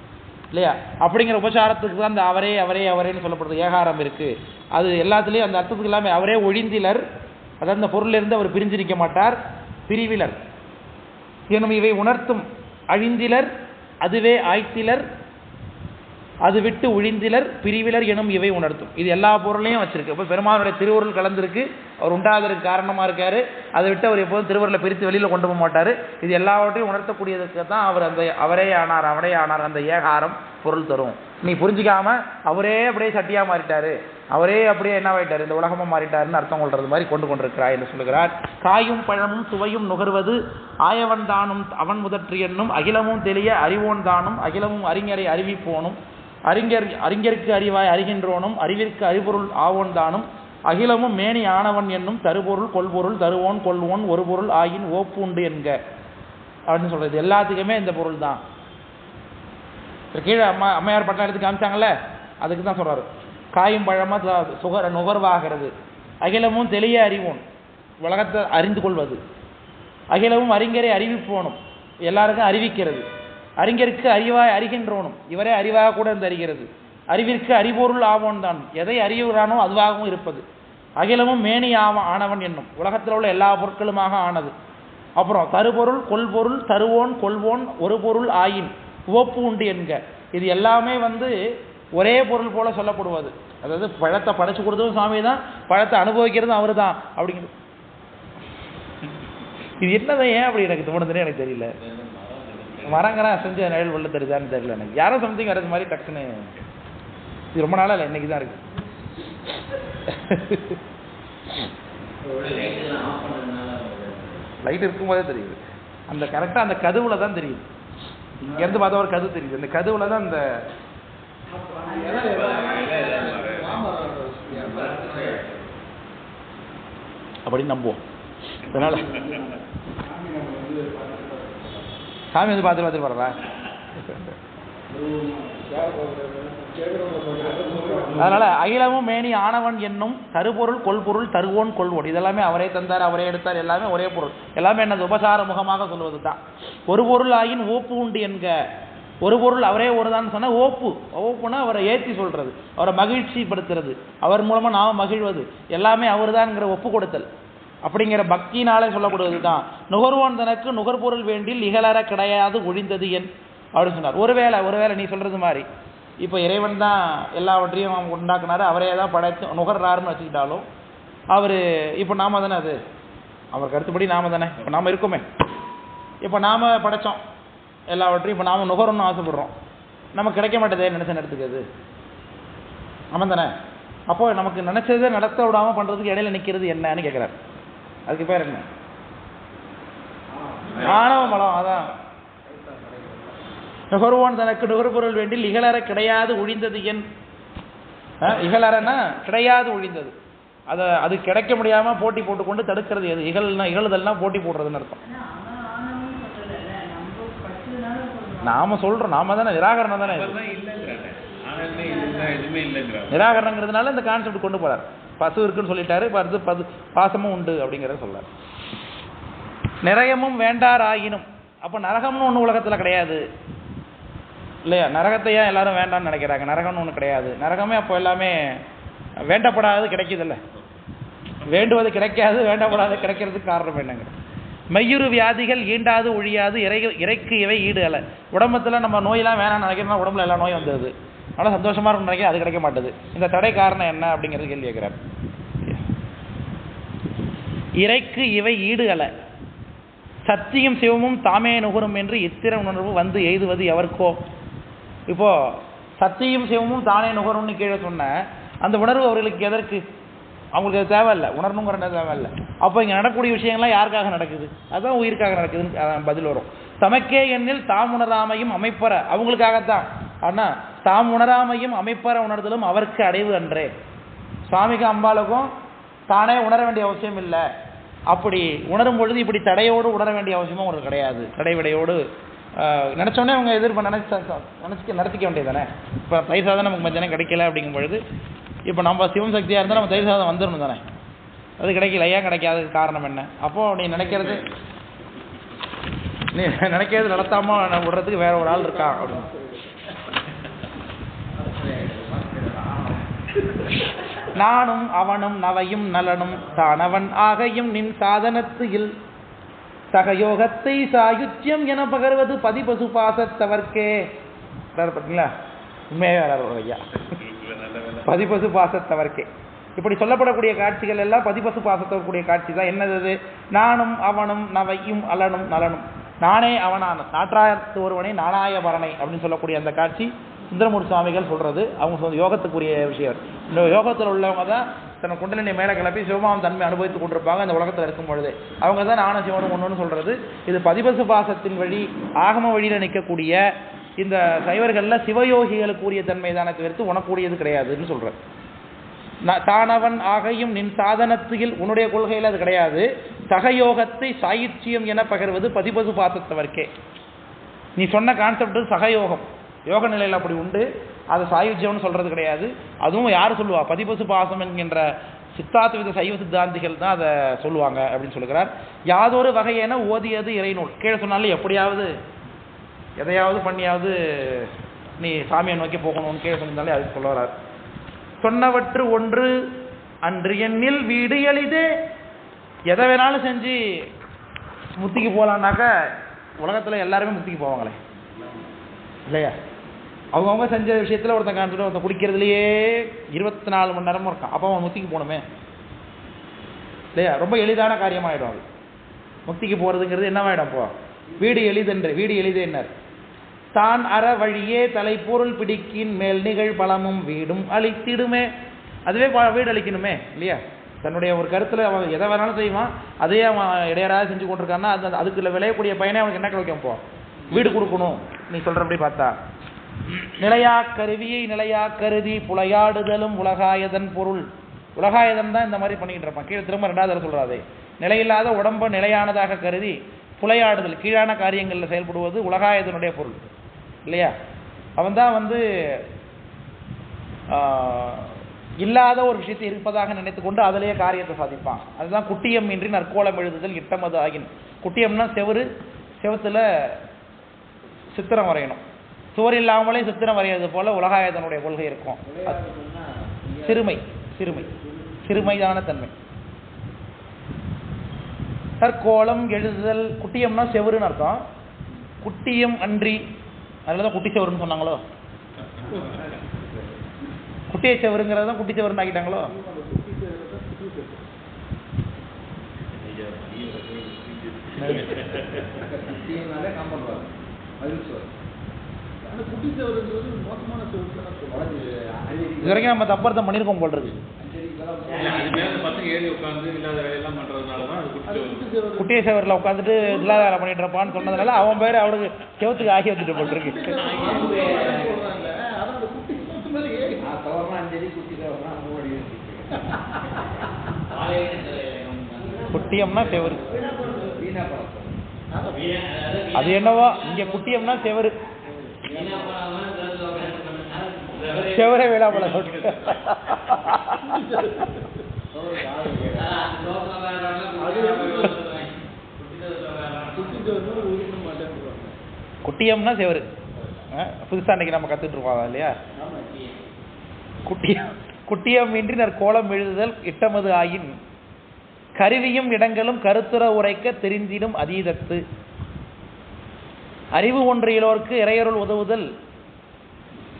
இல்லையா. அப்படிங்கிற உபசாரத்துக்கு தான் அந்த அவரே அவரே அவரேன்னு சொல்லப்படுறது ஏகாரம் இருக்கு. அது எல்லாத்துலேயும் அந்த அர்த்தத்துக்கு எல்லாமே அவரே ஒழிந்திலர், அதாவது அந்த பொருளிலிருந்து அவர் பிரிஞ்சிருக்க மாட்டார், பிரிவிலர் எனும் இவை உணர்த்தும். அழிந்திலர், அதுவே ஆய்த்திலர், அது விட்டு ஒழிந்திலர், பிரிவிலர் எனும் இவை உணர்த்தும். இது எல்லா பொருளையும் வச்சிருக்கு. இப்போ பெருமானுடைய திருவுருள் கலந்துருக்கு, அவர் உண்டாவதற்கு காரணமாக இருக்காரு. அதை விட்டு அவர் எப்போதும் திருவுருளை பிரித்து வெளியில் கொண்டு போக மாட்டார். இது எல்லாவற்றையும் உணர்த்தக்கூடியதுக்கு தான் அவர் அந்த அவரே ஆனார் அவரே ஆனார் அந்த ஏகாரம் பொருள் தரும். நீ புரிஞ்சிக்காம அவரே அப்படியே சட்டியாக மாறிட்டாரு, அவரே அப்படியே என்னவாயிட்டார், இந்த உலகமாக மாறிட்டாருன்னு அர்த்தம் கொள்றது மாதிரி கொண்டு கொண்டிருக்கிறாய் என்று சொல்லுகிறார். காயும் பழமும் சுவையும் நுகர்வது ஆயவன் தானும் அவன் முதற்று என்னும் அகிலமும் தெளிய அறிவோன் தானும் அகிலமும் அறிஞரை அறிவிப்போனும் அறிஞருக்கு அறிவாய் அறிகின்றோனும் அறிவிற்கு அறிபொருள் ஆவோன் தானும் அகிலமும் மேனி ஆனவன் என்னும் தருபொருள் கொள்பொருள் தருவோன் கொள்வோன் ஒரு பொருள் ஆயின் ஓப்பு உண்டு என்க அப்படின்னு சொல்றது. எல்லாத்துக்குமே இந்த பொருள் தான். கீழே அம்மையார் பட்டம் எடுத்து காமிச்சாங்கல்ல, அதுக்கு தான் சொல்றாரு. காயும் பழமா நுகர்வாகிறது, அகிலமும் தெளிய அறிவோன் உலகத்தை அறிந்து கொள்வது, அகிலமும் அறிஞரை அறிவிப்போனும் எல்லாருக்கும் அறிவிக்கிறது, அறிஞருக்கு அறிவாய் அறிகின்றோனும் இவரே அறிவாக கூட இருந்து அறிகிறது, அறிவிற்கு அறிபொருள் ஆவோன் தான் எதை அறிவுறானோ அதுவாகவும் இருப்பது, அகிலமும் மேனி ஆனவன் என்னும் உலகத்தில் உள்ள எல்லா பொருட்களுமாக ஆனது. அப்புறம் தருபொருள் கொள்பொருள் தருவோன் கொள்வோன் ஒரு பொருள் ஆயின் உவப்பு உண்டு என்க. இது எல்லாமே ஒரே பொருள் போல சொல்லப்படுவது. அதாவது பழத்தை படைச்சு கொடுத்ததும் சாமி தான், பழத்தை அனுபவிக்கிறதும் அவரு தான் அப்படிங்கிறது. இது என்னதான் ஏன் அப்படி எனக்கு தோணுதுன்னு எனக்கு தெரியல. மரங்களாம் செஞ்ச நிழல் உள்ள தெரியுதான்னு தெரியல எனக்கு. யாரும் சம்திங் வரது மாதிரி டக்குன்னு இது ரொம்ப நாளாக இல்லை, இன்னைக்கு தான் இருக்கு. லைட் இருக்கும்போதே தெரியுது. அந்த கரெக்டாக அந்த கதவுல தான் தெரியுது. இங்கேருந்து பார்த்தா ஒரு கதவு தெரியுது, அந்த கதவுல தான் அந்த அப்படின்னு நம்புவோம். அதனால சாமி பார்த்துட்டு வரா. அதனால அகிலமும் மேனி ஆனவன் என்னும் தருபொருள் கொள்பொருள் தருவோன் கொள்வோன் இதெல்லாமே அவரே தந்தார், அவரே எடுத்தார், எல்லாமே ஒரே பொருள். எல்லாமே என்னது உபசார முகமாக சொல்வது தான். ஒரு பொருள் ஆயின் ஓப்பு உண்டு என்க. ஒரு பொருள் அவரே ஒருதான் சொன்னா ஓப்பு. ஓப்புனா அவரை ஏற்றி சொல்றது, அவரை மகிழ்ச்சிப்படுத்துறது, அவர் மூலமா நாம மகிழ்வது, எல்லாமே அவர் தான்ங்கிற ஒப்பு கொடுத்தல் அப்படிங்கிற பக்தினாலே சொல்லப்படுவது தான். நுகர்வோன் தனக்கு நுகர்பொருள் வேண்டில் இகழற கிடையாது ஒழிந்தது என் அப்படின்னு சொன்னார். ஒருவேளை நீ சொல்றது மாதிரி இப்போ இறைவன் தான் எல்லாவற்றையும் உண்டாக்குனாரு, அவரே தான் படைத்து நுகர்றாருன்னு வச்சுக்கிட்டாலும் அவர் இப்போ நாம தானே, அது அவர் கருத்துப்படி நாம தானே, இப்போ நாம இருக்குமே, இப்போ நாம படைச்சோம் எல்லாவற்றையும், இப்போ நாம நுகரணும்னு ஆசைப்படுறோம், நமக்கு கிடைக்க மாட்டேதே நினைச்ச நேரத்துக்கு, ஆமாம் தானே. அப்போ நமக்கு நினைச்சதை நடத்த விடாமல் பண்றதுக்கு இடையில நிற்கிறது என்னன்னு கேட்குறாரு. அதுக்கு பேர் என்ன? ஆணவ மலம். அதான் நுகர்வோன் தனக்கு நுகர்பொருள் வேண்டில் இகழற கிடையாது ஒழிந்தது என். இகழறன்னா கிடையாது ஒழிந்தது, அது கிடைக்க முடியாம போட்டி போட்டுக்கொண்டு தடுக்கிறது எது? இகழுதல்னா போட்டி போடுறதுன்னு அர்த்தம். நாம சொல்றோம், நாம தானே நிராகரணம் தானே. நிராகரணங்கிறதுனால இந்த கான்செப்ட் கொண்டு போறார். பசு இருக்குன்னு சொல்லிட்டாரு, பாசமும் உண்டு அப்படிங்கிறத சொல்றாரு. நிறையமும் வேண்டார் ஆகினும். அப்போ நரகம்னு ஒன்று உலகத்தில் கிடையாது இல்லையா? நரகத்தை ஏன் எல்லாரும் வேண்டாம்னு நினைக்கிறாங்க? நரகம்னு ஒன்று கிடையாது. நரகமே அப்போ எல்லாமே வேண்டப்படாது கிடைக்குதில்ல, வேண்டுவது கிடைக்காது, வேண்டப்படாது கிடைக்கிறதுக்கு காரணம் என்னங்க? மையுறு வியாதிகள் ஈண்டாது ஒழியாது இறைக்கு இவை ஈடு அல்ல. உடம்புல நம்ம நோயெல்லாம் வேணாம்னு நினைக்கிறோம்னா உடம்புல எல்லா நோயும் வந்தது, ஆனால் சந்தோஷமா இருக்கும்னு நினைக்கிறேன், அது கிடைக்க மாட்டேது. இந்த தடை காரணம் என்ன அப்படிங்கிறது கேள்வி கேட்கிறார். இறைக்கு இவை ஈடு அல்ல, சத்தியும் சிவமும் தாமே நுகரும் என்று இத்திர உணர்வு வந்து எய்துவது எவருக்கோ. இப்போ சத்தியும் சிவமும் தானே நுகரும்னு கீழே சொன்ன அந்த உணர்வு அவர்களுக்கு எதற்கு? அவங்களுக்கு அது தேவையில்லை, உணரணுங்கிற தேவையில்லை. அப்போ இங்கே நடக்கக்கூடிய விஷயங்கள்லாம் யாருக்காக நடக்குது? அதுதான் உயிருக்காக நடக்குதுன்னு பதில் வரும். தமக்கே எண்ணில் தாம் உணராமையும் அமைப்பற, அவங்களுக்காகத்தான். ஆனால் தாம் உணராமையும் அமைப்பற உணர்தலும் அவருக்கு அடைவு அன்றே. சுவாமிக்கும் அம்பாளுக்கும் தானே உணர வேண்டிய அவசியம் இல்லை. அப்படி உணரும் பொழுது இப்படி தடையோடு உணர வேண்டிய அவசியமும் அவங்களுக்கு கிடையாது. தடைவிடையோடு நினச்சோடனே அவங்க நடத்திக்க வேண்டியது தானே. இப்போ தயிர் சாதம் நமக்கு மத்தியானம் கிடைக்கல அப்படிங்கும் பொழுது, இப்போ நம்ம சிவம் சக்தியாக இருந்தால் நம்ம தயிர் சாதம் வந்துடணும் தானே. அது கிடைக்கல, ஏன் கிடைக்காததுக்கு காரணம் என்ன? அப்போது நீ நினைக்கிறது நடத்தாமல் விடுறதுக்கு வேற ஒரு ஆள் இருக்கா அப்படின்னு. நானும் அவனும் நவையும் நலனும் தானவன் ஆகையும் நின் சாதனத்தில் சகயோகத்தை சாயுத்தியம் என பகர்வது பதிபசு பாசத்தவர்க்கே. பார்த்தீங்களா, உண்மையாக ஐயா, பதிபசு பாசத்தவர்க்கே. இப்படி சொல்லப்படக்கூடிய காட்சிகள் எல்லாம் பதிபசு பாசத்தவர்க்கூடிய காட்சி தான். என்னது? நானும் அவனும் நவையும் அலனும் நலனும், நானே அவனான நாற்றாயத்து ஒருவனை நானாய பரணை அப்படின்னு சொல்லக்கூடிய அந்த காட்சி சுந்தரமூர்த்தி சுவாமிகள் சொல்றது. அவங்க யோகத்துக்குரிய விஷயம். இந்த யோகத்தில் உள்ளவங்க தான் தன்னை குண்டலினி மேலே கிளப்பி சிவமாம் தன்மை அனுபவித்துக் கொண்டிருப்பாங்க இந்த உலகத்தில் இருக்கும் பொழுது. அவங்க தான் நானும் சிவனும் ஒன்றுன்னு சொல்றது. இது பதிபசு பாசத்தின் வழி ஆகம வழியில் நிற்கக்கூடிய இந்த சைவர்களில் சிவயோகிகளுக்குரிய தன்மை தானே தவிர்த்து உனக்கூடியது கிடையாதுன்னு சொல்றது. தானவன் ஆகையும் நின் சாதனத்தில் உன்னுடைய கொள்கையில் அது கிடையாது. சகயோகத்தை சாயுச்சியம் என பகர்வது பதிபசு பாசத்தவர்க்கே. நீ சொன்ன கான்செப்ட் சகயோகம், யோக நிலையில் அப்படி உண்டு. அது சாயுஜ்யம்னு சொல்றது கிடையாது. அதுவும் யார் சொல்லுவா? பதிபசு பாசம் என்கின்ற சித்தாத்வித சைவ சித்தாந்திகள் தான் அதை சொல்லுவாங்க அப்படின்னு சொல்லுகிறார். யாதொரு வகையென ஓதியது இறைநூல். கீழே சொன்னாலும் எப்படியாவது எதையாவது பண்ணியாவது நீ சாமியை நோக்கி போகணும்னு கீழே சொன்னாலே அது சொல்ல வரார். சொன்னவற்று ஒன்று அன்று எண்ணில் வீடு எளிதே. எதை வேணாலும் செஞ்சு முத்திக்கு போகலான்னாக்கா உலகத்தில் எல்லாருமே முத்திக்கு போவாங்களே இல்லையா? அவங்கவுங்க செஞ்ச விஷயத்தில் ஒருத்தன் கான்செப்ட், ஒருத்தன் குடிக்கிறதுலையே 24 மணி நேரமும் இருக்கான். அப்போ அவன் முத்திக்கு போகணுமே இல்லையா? ரொம்ப எளிதான காரியமாகிடும் அது. முத்திக்கு போகிறதுங்கிறது என்னவாயிடும்? இப்போ வீடு எளிதென்று, வீடு எளிதேன்னர் தான் அற வழியே தலைப்பொருள் பிடிக்கின் மேல் நிகழ் பலமும் வீடும் அழித்திடுமே. அதுவே வீடு அழிக்கணுமே இல்லையா? தன்னுடைய ஒரு கருத்தில் அவன் எதை வேணாலும் செய்வான், அதையே அவன் இடையராக செஞ்சு கொண்டிருக்கான்னா அதுக்குள்ள விளையக்கூடிய பயனை அவனுக்கு என்ன கிடைக்கும்? இப்போ வீடு கொடுக்கணும். நீ சொல்கிறபடி பார்த்தா நிலையா கருவியை நிலையா கருதி புலையாடுதலும் உலகாயதன் பொருள். உலகாயதன் தான் இந்த மாதிரி பண்ணிக்கிட்டு இருப்பான். கீழே திரும்ப 2வது சொல்றாதே, நிலையில்லாத உடம்பை நிலையானதாக கருதி புலையாடுதல், கீழான காரியங்களில் செயல்படுவது உலகாயதனுடைய பொருள் இல்லையா? அவன் தான் வந்து இல்லாத ஒரு விஷயத்தை இருப்பதாக நினைத்து கொண்டு அதிலேயே காரியத்தை சாதிப்பான். அதுதான் குட்டியம் இன்றி நற்கோலம் எழுதுதல் இட்டமது ஆகின். குட்டியம்னா செவத்துல சித்திரம் வரையணும். சுவர் இல்லாமலே சித்திரம் வரைகிறது போல உலகாயதனுடைய கொள்கை இருக்கும். சிறுமைதான தன்மை. தற்கோலம் எழுதுதல், குட்டியம்னா செவருன்னு அர்த்தம். குட்டியம் அன்றி, அதுலதான் குட்டி செவருன்னு சொன்னாங்களோ, குட்டிய செவருங்கிறது தான் குட்டி செவருன்னு ஆக்கிட்டாங்களோ. இது வரைக்கும் நம்ம தப்பர்த்தம் பண்ணிருக்கோம் போல் இருக்கு. குட்டிய சேவரில் உட்காந்துட்டு இல்லாத வேலை பண்ணிட்டு இருப்பான்னு சொன்னதுனால அவன் பேர் அவனுக்கு செவத்துக்கு ஆகி வந்துட்டு போல் இருக்கு. குட்டியம்னா செவரு, அது என்னவோ இங்க குட்டியம்னா செவரு, செவரே வேளா போல. குட்டியம்னா செவரு புதுசா அன்னைக்கு நம்ம கத்துட்டு இருக்கோம் இல்லையா. குட்டியம் இன்றி நற்கோலம் எழுதுதல் இட்டமது ஆயின் கருவியும் இடங்களும் கருத்துர உரைக்க தெரிந்திடும் அதீதத்து. அறிவு ஒன்றிலோருக்கு இறையருள் உதவுதல்.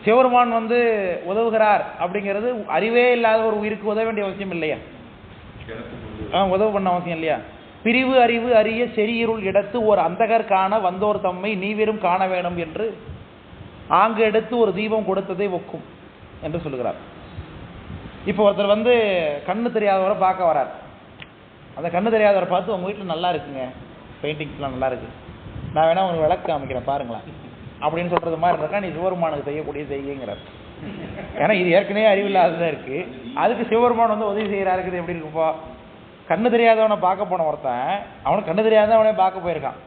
சிவருமான் வந்து உதவுகிறார் அப்படிங்கிறது அறிவே இல்லாத ஒரு உயிருக்கு உதவ வேண்டிய அவசியம் இல்லையா, உதவு பண்ண அவசியம் இல்லையா. பிரிவு அறிவு அறிய செறியிருள் இடத்து ஒரு அந்தகர் காண வந்தோர் தம்மை நீவெறும் காண வேணும் என்று ஆங்கு எடுத்து ஒரு தீபம் கொடுத்ததை ஒக்கும் என்று சொல்லுகிறார். இப்போ ஒருத்தர் வந்து கண்ணு தெரியாதவரை பார்க்க வரார். அந்த கண்ணு தெரியாதவரை பார்த்து உங்கள் வீட்டில் நல்லா இருக்குங்க, பெயிண்டிங்ஸ்லாம் நல்லா இருக்கு, நான் வேணா உங்களுக்கு விளக்கு காமிக்கிறேன் பாருங்களா அப்படின்னு சொல்றது மாதிரி இருக்கா. நீ சிவபெருமானுக்கு செய்யக்கூடிய செய்யுங்கிறார். ஏன்னா இது ஏற்கனவே அறிவில்லாததான் இருக்கு, அதுக்கு சிவபெருமான் வந்து உதவி செய்யறாருக்குது எப்படி இருக்குப்பா. கண்ணு தெரியாதவனை பார்க்க போன ஒருத்தன், அவனுக்கு கண்ணு தெரியாத அவனே பார்க்க போயிருக்கான்.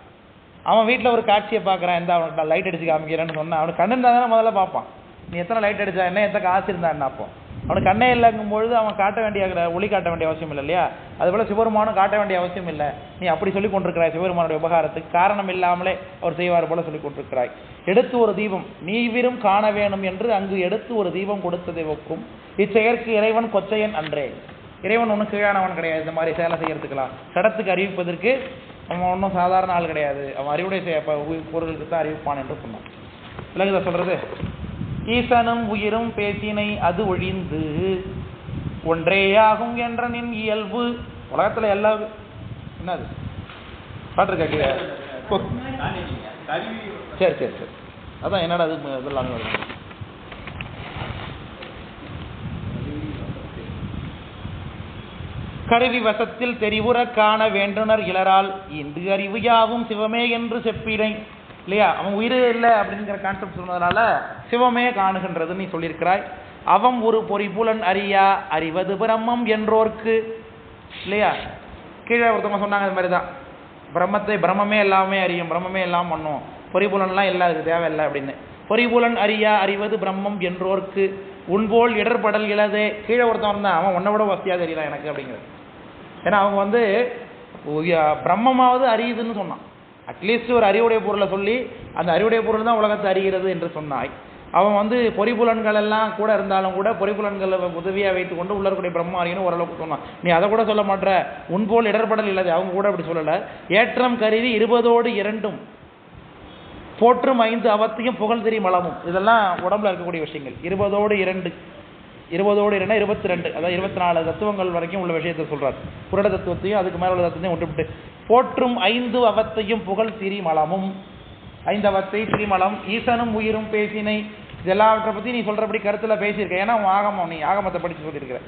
அவன் வீட்டில் ஒரு காட்சியை பார்க்குறான், எந்த அவனுக்கு நான் லைட் அடிச்சு காமிக்கிறேன்னு சொன்னா அவனுக்கு கண்ணு இருந்தால் தானே முதல்ல பார்ப்பான். நீ எத்தனை லைட் அடிச்சா என்ன, எத்தனை காசு இருந்தா என்ன. அப்போ அவனுக்கு கண்ணே இல்லைங்கும் பொழுது அவன் காட்ட வேண்டிய ஒளி காட்ட வேண்டிய அவசியம் இல்லை இல்லையா. அதுபோல சிவபெருமானும் காட்ட வேண்டிய அவசியம் இல்லை. நீ அப்படி சொல்லி கொண்டிருக்கிறாய், சிவபெருமானுடைய உபகாரத்துக்கு காரணம் இல்லாமலே அவர் செய்வார் போல சொல்லி கொண்டிருக்கிறாய். எடுத்து ஒரு தீபம் நீவிரும் காண வேணும் என்று அங்கு எடுத்து ஒரு தீபம் கொடுத்ததை ஒக்கும் இச்செயற்கு இறைவன் கொச்சையன் அன்றே. இறைவன் ஒன்றும் கீழானவன் கிடையாது. இந்த மாதிரி சேலை செய்யறதுக்கெல்லாம் சடத்துக்கு அறிவிப்பதற்கு அவன் ஒன்றும் சாதாரண ஆள் கிடையாது. அவன் அறிவுடைய பொருளுக்கு தான் அறிவிப்பான் என்று சொன்னான். விலங்குதா சொல்றது. ஈசனும் உயிரும் பேசினை அது ஒழிந்து ஒன்றேயாகும் என்ற நின் இயல்பு. உலகத்துல எல்லா என்னது பாட்டு கேட்க. சரி சரி சரி, அதான் என்னடா அது இதெல்லாம் வருது. கருவி வசத்தில் தெரிவுற காண வேண்டுனர் இளரால் இன்று அறிவு யாவும் சிவமே என்று செப்பிடை இல்லையா. அவன் உயிரே இல்லை அப்படிங்கிற கான்செப்ட் சொன்னதுனால சிவமே காணுகின்றது நீ சொல்லியிருக்கிறாய். அவன் ஒரு பொறிபுலன் அறியா அறிவது பிரம்மம் என்றோர்க்கு இல்லையா. கீழே ஒருத்தவங்க சொன்னாங்க அது மாதிரி தான், பிரம்மமே எல்லாமே அறியும், பிரம்மமே எல்லாம் பண்ணும், பொறிபுலன்லாம் எல்லாம் அதுக்கு தேவையில்லை அப்படின்னு. பொறிபுலன் அறியா அறிவது பிரம்மம் என்றோர்க்கு உன்போல் இடர்படல் இழதே. கீழே ஒருத்தவன் தான், அவன் உன்னை விட வசதியா தெரியல எனக்கு அப்படிங்கிறது. ஏன்னா அவங்க வந்து பிரம்மமாவது அறியுதுன்னு சொன்னான். அட்லீஸ்ட் ஒரு அறிவுடைய பொருளை சொல்லி அந்த அறிவுடைய பொருள் தான் உலகத்தை அறிகிறது என்று சொன்னாய். அவன் வந்து பொறிபுலன்கள் எல்லாம் கூட இருந்தாலும் கூட பொறிபுலன்களை உதவியாக வைத்துக் கொண்டு உள்ளக்கூடிய பிரம்ம அறியணும் ஓரளவுக்கு சொன்னான். நீ அதை கூட சொல்ல மாட்ட. உன்போல் இடர்படல் இல்லாது, அவங்க கூட அப்படி சொல்லலை. ஏற்றம் கருவி 20 2 போற்றும் 5 அவத்தையும் புகழ் திரி மலமும், இதெல்லாம் உடம்புல இருக்கக்கூடிய விஷயங்கள். 20 2 22, அதாவது 24 தத்துவங்கள் வரைக்கும் உள்ள விஷயத்தை சொல்றார். புரட தத்துவத்தையும் அதுக்கு மேல உள்ள தத்துவத்தையும் விட்டுவிட்டு போற்றும் 5 அவத்தையும் புகழ் திரி மலமும். 5 அவத்தை திரிமலம் ஈசனும் உயிரும் பேசினை. இதெல்லாவற்றை பத்தி நீ சொல்றபடி கருத்துல பேசியிருக்க. ஏன்னா ஆகமம், நீ ஆகமத்தை படிச்சு சொல்லியிருக்கிற.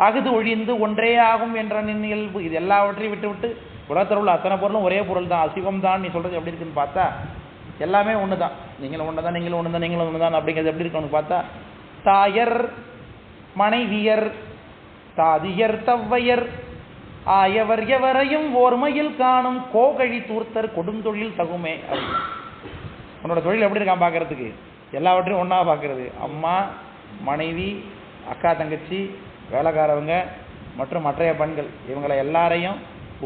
அகுது ஒழிந்து ஒன்றே ஆகும் என்ற இயல்பு. இது எல்லாவற்றையும் விட்டு விட்டு உலகத்தில் உள்ள அத்தனை பொருளும் ஒரே பொருள் தான், அசிவம் தான் நீ சொல்றது எப்படி இருக்குன்னு பார்த்தா எல்லாமே ஒண்ணுதான். நீங்களும் ஒண்ணுதான், நீங்களும் ஒண்ணுதான், நீங்களும் ஒண்ணுதான் அப்படிங்கிறது எப்படி இருக்குன்னு பார்த்தா தாயர் மனைவியர் தாதியர் தவ்வையர் ஆயவர் எவரையும் ஓர்மையில் காணும் கோகழி தூர்த்தர் கொடுந்தொழில் தகுமே. உன்னோட தொழில் எப்படி இருக்கான் பார்க்கறதுக்கு. எல்லாவற்றையும் ஒன்றா பார்க்கறது. அம்மா, மனைவி, அக்கா, தங்கச்சி, வேலைக்காரவங்க மற்றும் மற்றைய பெண்கள், இவங்களை எல்லாரையும்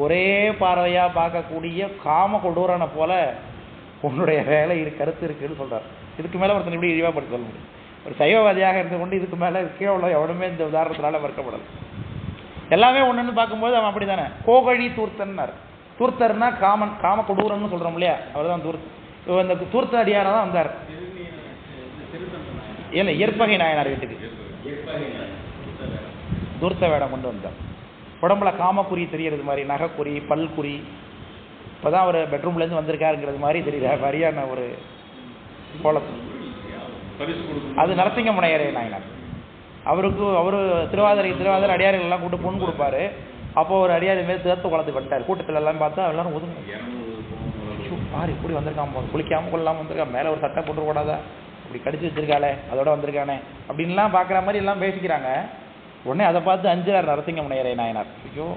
ஒரே பார்வையாக பார்க்கக்கூடிய காம கொடூரனை போல உன்னுடைய வேலை கருத்து இருக்குன்னு சொல்கிறார். இதுக்கு மேலே ஒருத்தன் இப்படி இழிவாப்படுத்த சொல்ல முடியும்? ஒரு சைவவாதியாக இருந்து கொண்டு இதுக்கு மேலே கீழே உள்ள எவனுமே இந்த உதாரணத்தினால மறுக்கப்படலை. எல்லாமே ஒன்றுன்னு பார்க்கும்போது அவன் அப்படி தானே. கோகழி தூர்த்தன்னார். தூர்த்தர்னா காம கொடூரன்னு சொல்கிறோம் இல்லையா, அவர் தான் தூர்த்த. இந்த தூர்த்த அடியாராக தான் வந்தார். இல்லை, இயற்பகை நாயனார் வீட்டுக்கு தூர்த்த வேடம் கொண்டு வந்தார். உடம்புல காமக்குறி தெரியறது மாதிரி, நகைக்குறி, பல்குறி. இப்போ தான் அவர் பெட்ரூம்லேருந்து வந்திருக்காருங்கிறது மாதிரி தெரியல, சரியான ஒரு கோலத்தில். அது நரசிங்க முனையரே நாயனார். அவரு திருவாதிரை அடியார்கள் எல்லாம் கூட்டு பொண்ணு கொடுப்பாரு. அப்போ ஒரு அடியார் மேல் தேர்த்து குளத்துக்கு வந்துட்டார். கூட்டத்தில் எல்லாம் பார்த்தா எல்லாரும் ஒதுங்க, பாரு இப்படி வந்திருக்கான், குளிக்காம கொள்ளாமல் வந்திருக்கான், மேலே ஒரு சட்டை போட்டு கூடாதா, இப்படி கடிச்சு வச்சிருக்காளே, அதோட வந்திருக்கானே அப்படின்லாம் பார்க்குற மாதிரி எல்லாம் பேசிக்கிறாங்க. உடனே அதை பார்த்து அஞ்சார் நரசிங்க முனையரே நாயனார். ஐயோ,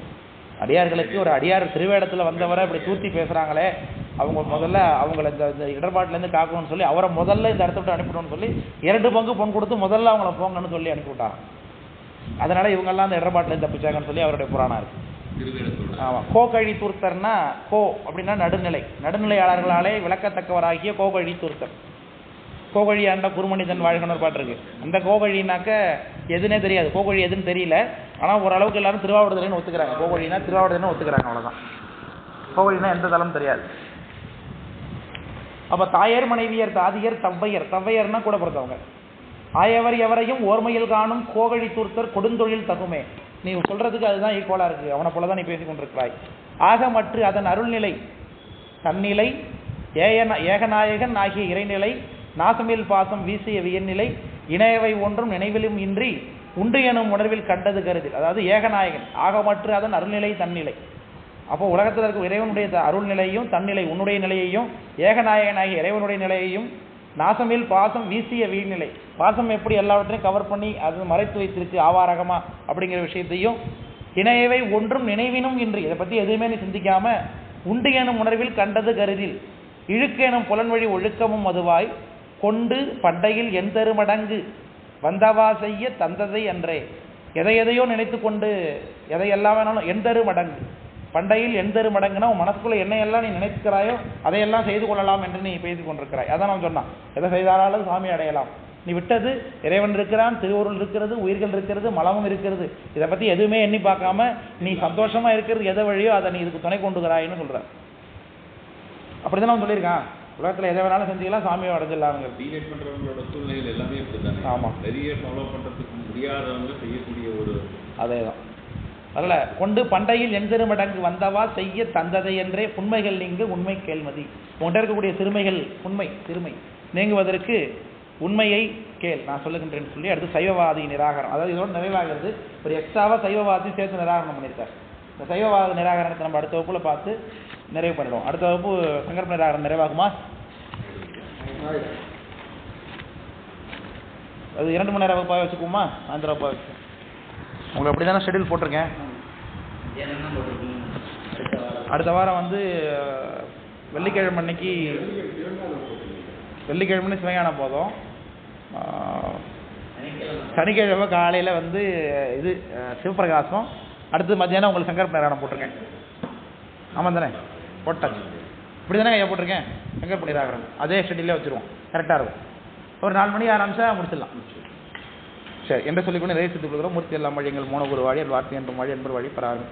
அடியார்களுக்கு ஒரு அடியார் திருவேடத்தில் வந்தவரை இப்படி தூத்தி பேசுகிறாங்களே, அவங்க முதல்ல அவங்கள இந்த இடர்பாட்டிலேருந்து காக்கணும்னு சொல்லி அவரை முதல்ல இந்த இடத்த விட்டு அனுப்பிடணும்னு சொல்லி 2 பங்கு பொன் கொடுத்து முதல்ல அவங்கள போங்கன்னு சொல்லி அனுப்பிவிட்டாங்க. அதனால் இவங்கெல்லாம் அந்த இடர்பாட்டிலேருந்து தப்பிச்சாங்கன்னு சொல்லி அவருடைய புராணம் இருக்குது. ஆமாம். கோகழி தூர்த்தர்னா, கோ அப்படின்னா நடுநிலை, நடுநிலையாளர்களாலே விளக்கத்தக்கவராகிய கோகழி தூர்த்தர். கோகழி ஆண்ட குருமனிதன் வாழ்கனர் பாட்டு இருக்கு. அந்த கோகழினாக்க எதுனே தெரியாது, கோகழி எதுன்னு தெரியல. ஆனால் ஓரளவுக்கு எல்லாரும் திருவாவடுதுறைன்னு ஒத்துக்கிறாங்க. கோகழினா திருவாவடுதுறைன்னு ஒத்துக்கிறாங்க, அவ்வளோதான். கோகழினா எந்த தளம் தெரியாது. அப்போ தாயர், மனைவியர், தாதியர், தவ்வையர். தவ்வையர்னா கூட பிறந்தவங்க. ஆயவர் எவரையும் ஓர்மையில் காணும் கோகழி தூர்த்தர் கொடுந்தொழில் தகுமே. நீ சொல்றதுக்கு அதுதான் ஈக்குவலா இருக்கு, அவனை போலதான் நீ பேசிக் கொண்டிருக்கிறாய். ஆகமற்று அதன் அருள்நிலை தன்னிலை ஏகநாயகன் ஆகிய இறைநிலை நாசமில் பாசம் வீசிய வியன்னிலை இணையவை ஒன்றும் நினைவிலும் இன்றி உண்டு எனும் உணர்வில் கண்டது கருதில். அதாவது ஏகநாயகன், ஆகமற்று அதன் அருள்நிலை தன்னிலை. அப்போ உலகத்தில் இருக்க இறைவனுடைய அருள்நிலையும் தன்னிலை உன்னுடைய நிலையையும், ஏகநாயகனாகிய இறைவனுடைய நிலையையும், நாசமில் பாசம் வீசிய வீழ்நிலை, பாசம் எப்படி எல்லாவற்றையும் கவர் பண்ணி அது மறைத்து வைத்திருக்கு ஆவாரகமா அப்படிங்கிற விஷயத்தையும், இணையவை ஒன்றும் நினைவினும் இன்றி, இதை பற்றி எதுவுமே நீ சிந்திக்காம உண்டு எனும் உணர்வில் கண்டது கருதில் இழுக்கு எனும் புலன்வழி ஒழுக்கமும் அதுவாய் கொண்டு பண்டையில் எந்தருமடங்கு வந்தவா செய்ய தந்ததை அன்றே. எதையோ நினைத்து கொண்டு எதையெல்லாம் வேணாலும் எந்தரு மடங்கு, பண்டையில் எந்தரு மடங்குனா உன் மனசுக்குள்ள என்னையெல்லாம் நீ நினைக்கிறாயோ அதையெல்லாம் செய்து கொள்ளலாம் என்று நீ பேசிக் கொண்டிருக்கிறாய். அதான் நான் சொன்னான், எதை செய்தாலும் சாமி அடையலாம். நீ விட்டது இறைவன் இருக்கிறான், திருவருள் இருக்கிறது, உயிர்கள் இருக்கிறது, மலமும் இருக்கிறது. இதை பற்றி எதுவுமே எண்ணி பார்க்காம நீ சந்தோஷமா இருக்கிறது எதை வழியோ அதை நீ இதுக்கு துணை கொண்டுக்கிறாயின்னு சொல்ற. அப்படிதான் அவன் சொல்லியிருக்கான், உலகத்தில் எதை வேணாலும் செஞ்சுக்கலாம், சாமியை அடைஞ்சிடலாம். டீலேட் பண்ணுறவங்களோட சூழ்நிலைகள் எல்லாமே இப்படிதானே. ஆமாம், நிறைய ஃபாலோ பண்ணுறதுக்கு முடியாதவங்க செய்யக்கூடிய ஒரு அதே தான். அதில் கொண்டு பண்டையில் எந்தரு மடங்கு வந்தவா செய்ய தந்ததை என்றே புண்மைகள் நீங்க உண்மை கேள்மதி. உங்கள்கிட்ட இருக்கக்கூடிய சிறுமை நீங்குவதற்கு உண்மையை கேள், நான் சொல்லுகின்றேன்னு சொல்லி அடுத்து சைவவாதி நிராகரணம். அதாவது இதோட நிறைவாகிறது. ஒரு எக்ஸ்ட்ராவாக சைவவாதியும் சேர்த்து நிராகரணம் பண்ணியிருக்கார். இந்த சைவவாத நிராகரணத்தை நம்ம அடுத்த வகுப்புல பார்த்து நிறைவு பண்ணிடுவோம். அடுத்த வகுப்பு சங்கற்ப நிராகரணம் நிறைவாகுமா? அது 2 மணி நேரம் வகுப்பாக வச்சுக்குவோமா? 5 வகுப்பாக வச்சு உங்களுக்கு அப்படி தானே ஷெடியூல் போட்டிருக்கேன். அடுத்த வாரம் வந்து வெள்ளிக்கிழமை அன்னைக்கு, வெள்ளிக்கிழமை சிவஞானம் போதும். சனிக்கிழமை காலையில் வந்து இது சிவபிரகாசம். அடுத்து மத்தியானம் உங்களுக்கு சங்கற்ப நிராகரணம் போட்டிருக்கேன். ஆமாம் தானே? போட்டாச்சு. இப்படி தானே ஐயா போட்டிருக்கேன். சங்கற்ப நிராகரணம் அதே ஷெடியூலே வச்சுருவோம், கரெக்டாக இருக்கும். ஒரு 4 மணிக்கு ஆரம்பிச்சா முடிச்சிடலாம். சரி என்று சொல்லிக்கொண்டு நிறைய செய்து கொடுக்குறோம். மூர்த்தி எல்லாம் வழி எங்கள் மோனகுரு வாழி வார்த்தை என்றும் வாழி என்பர் வழி பராமரி.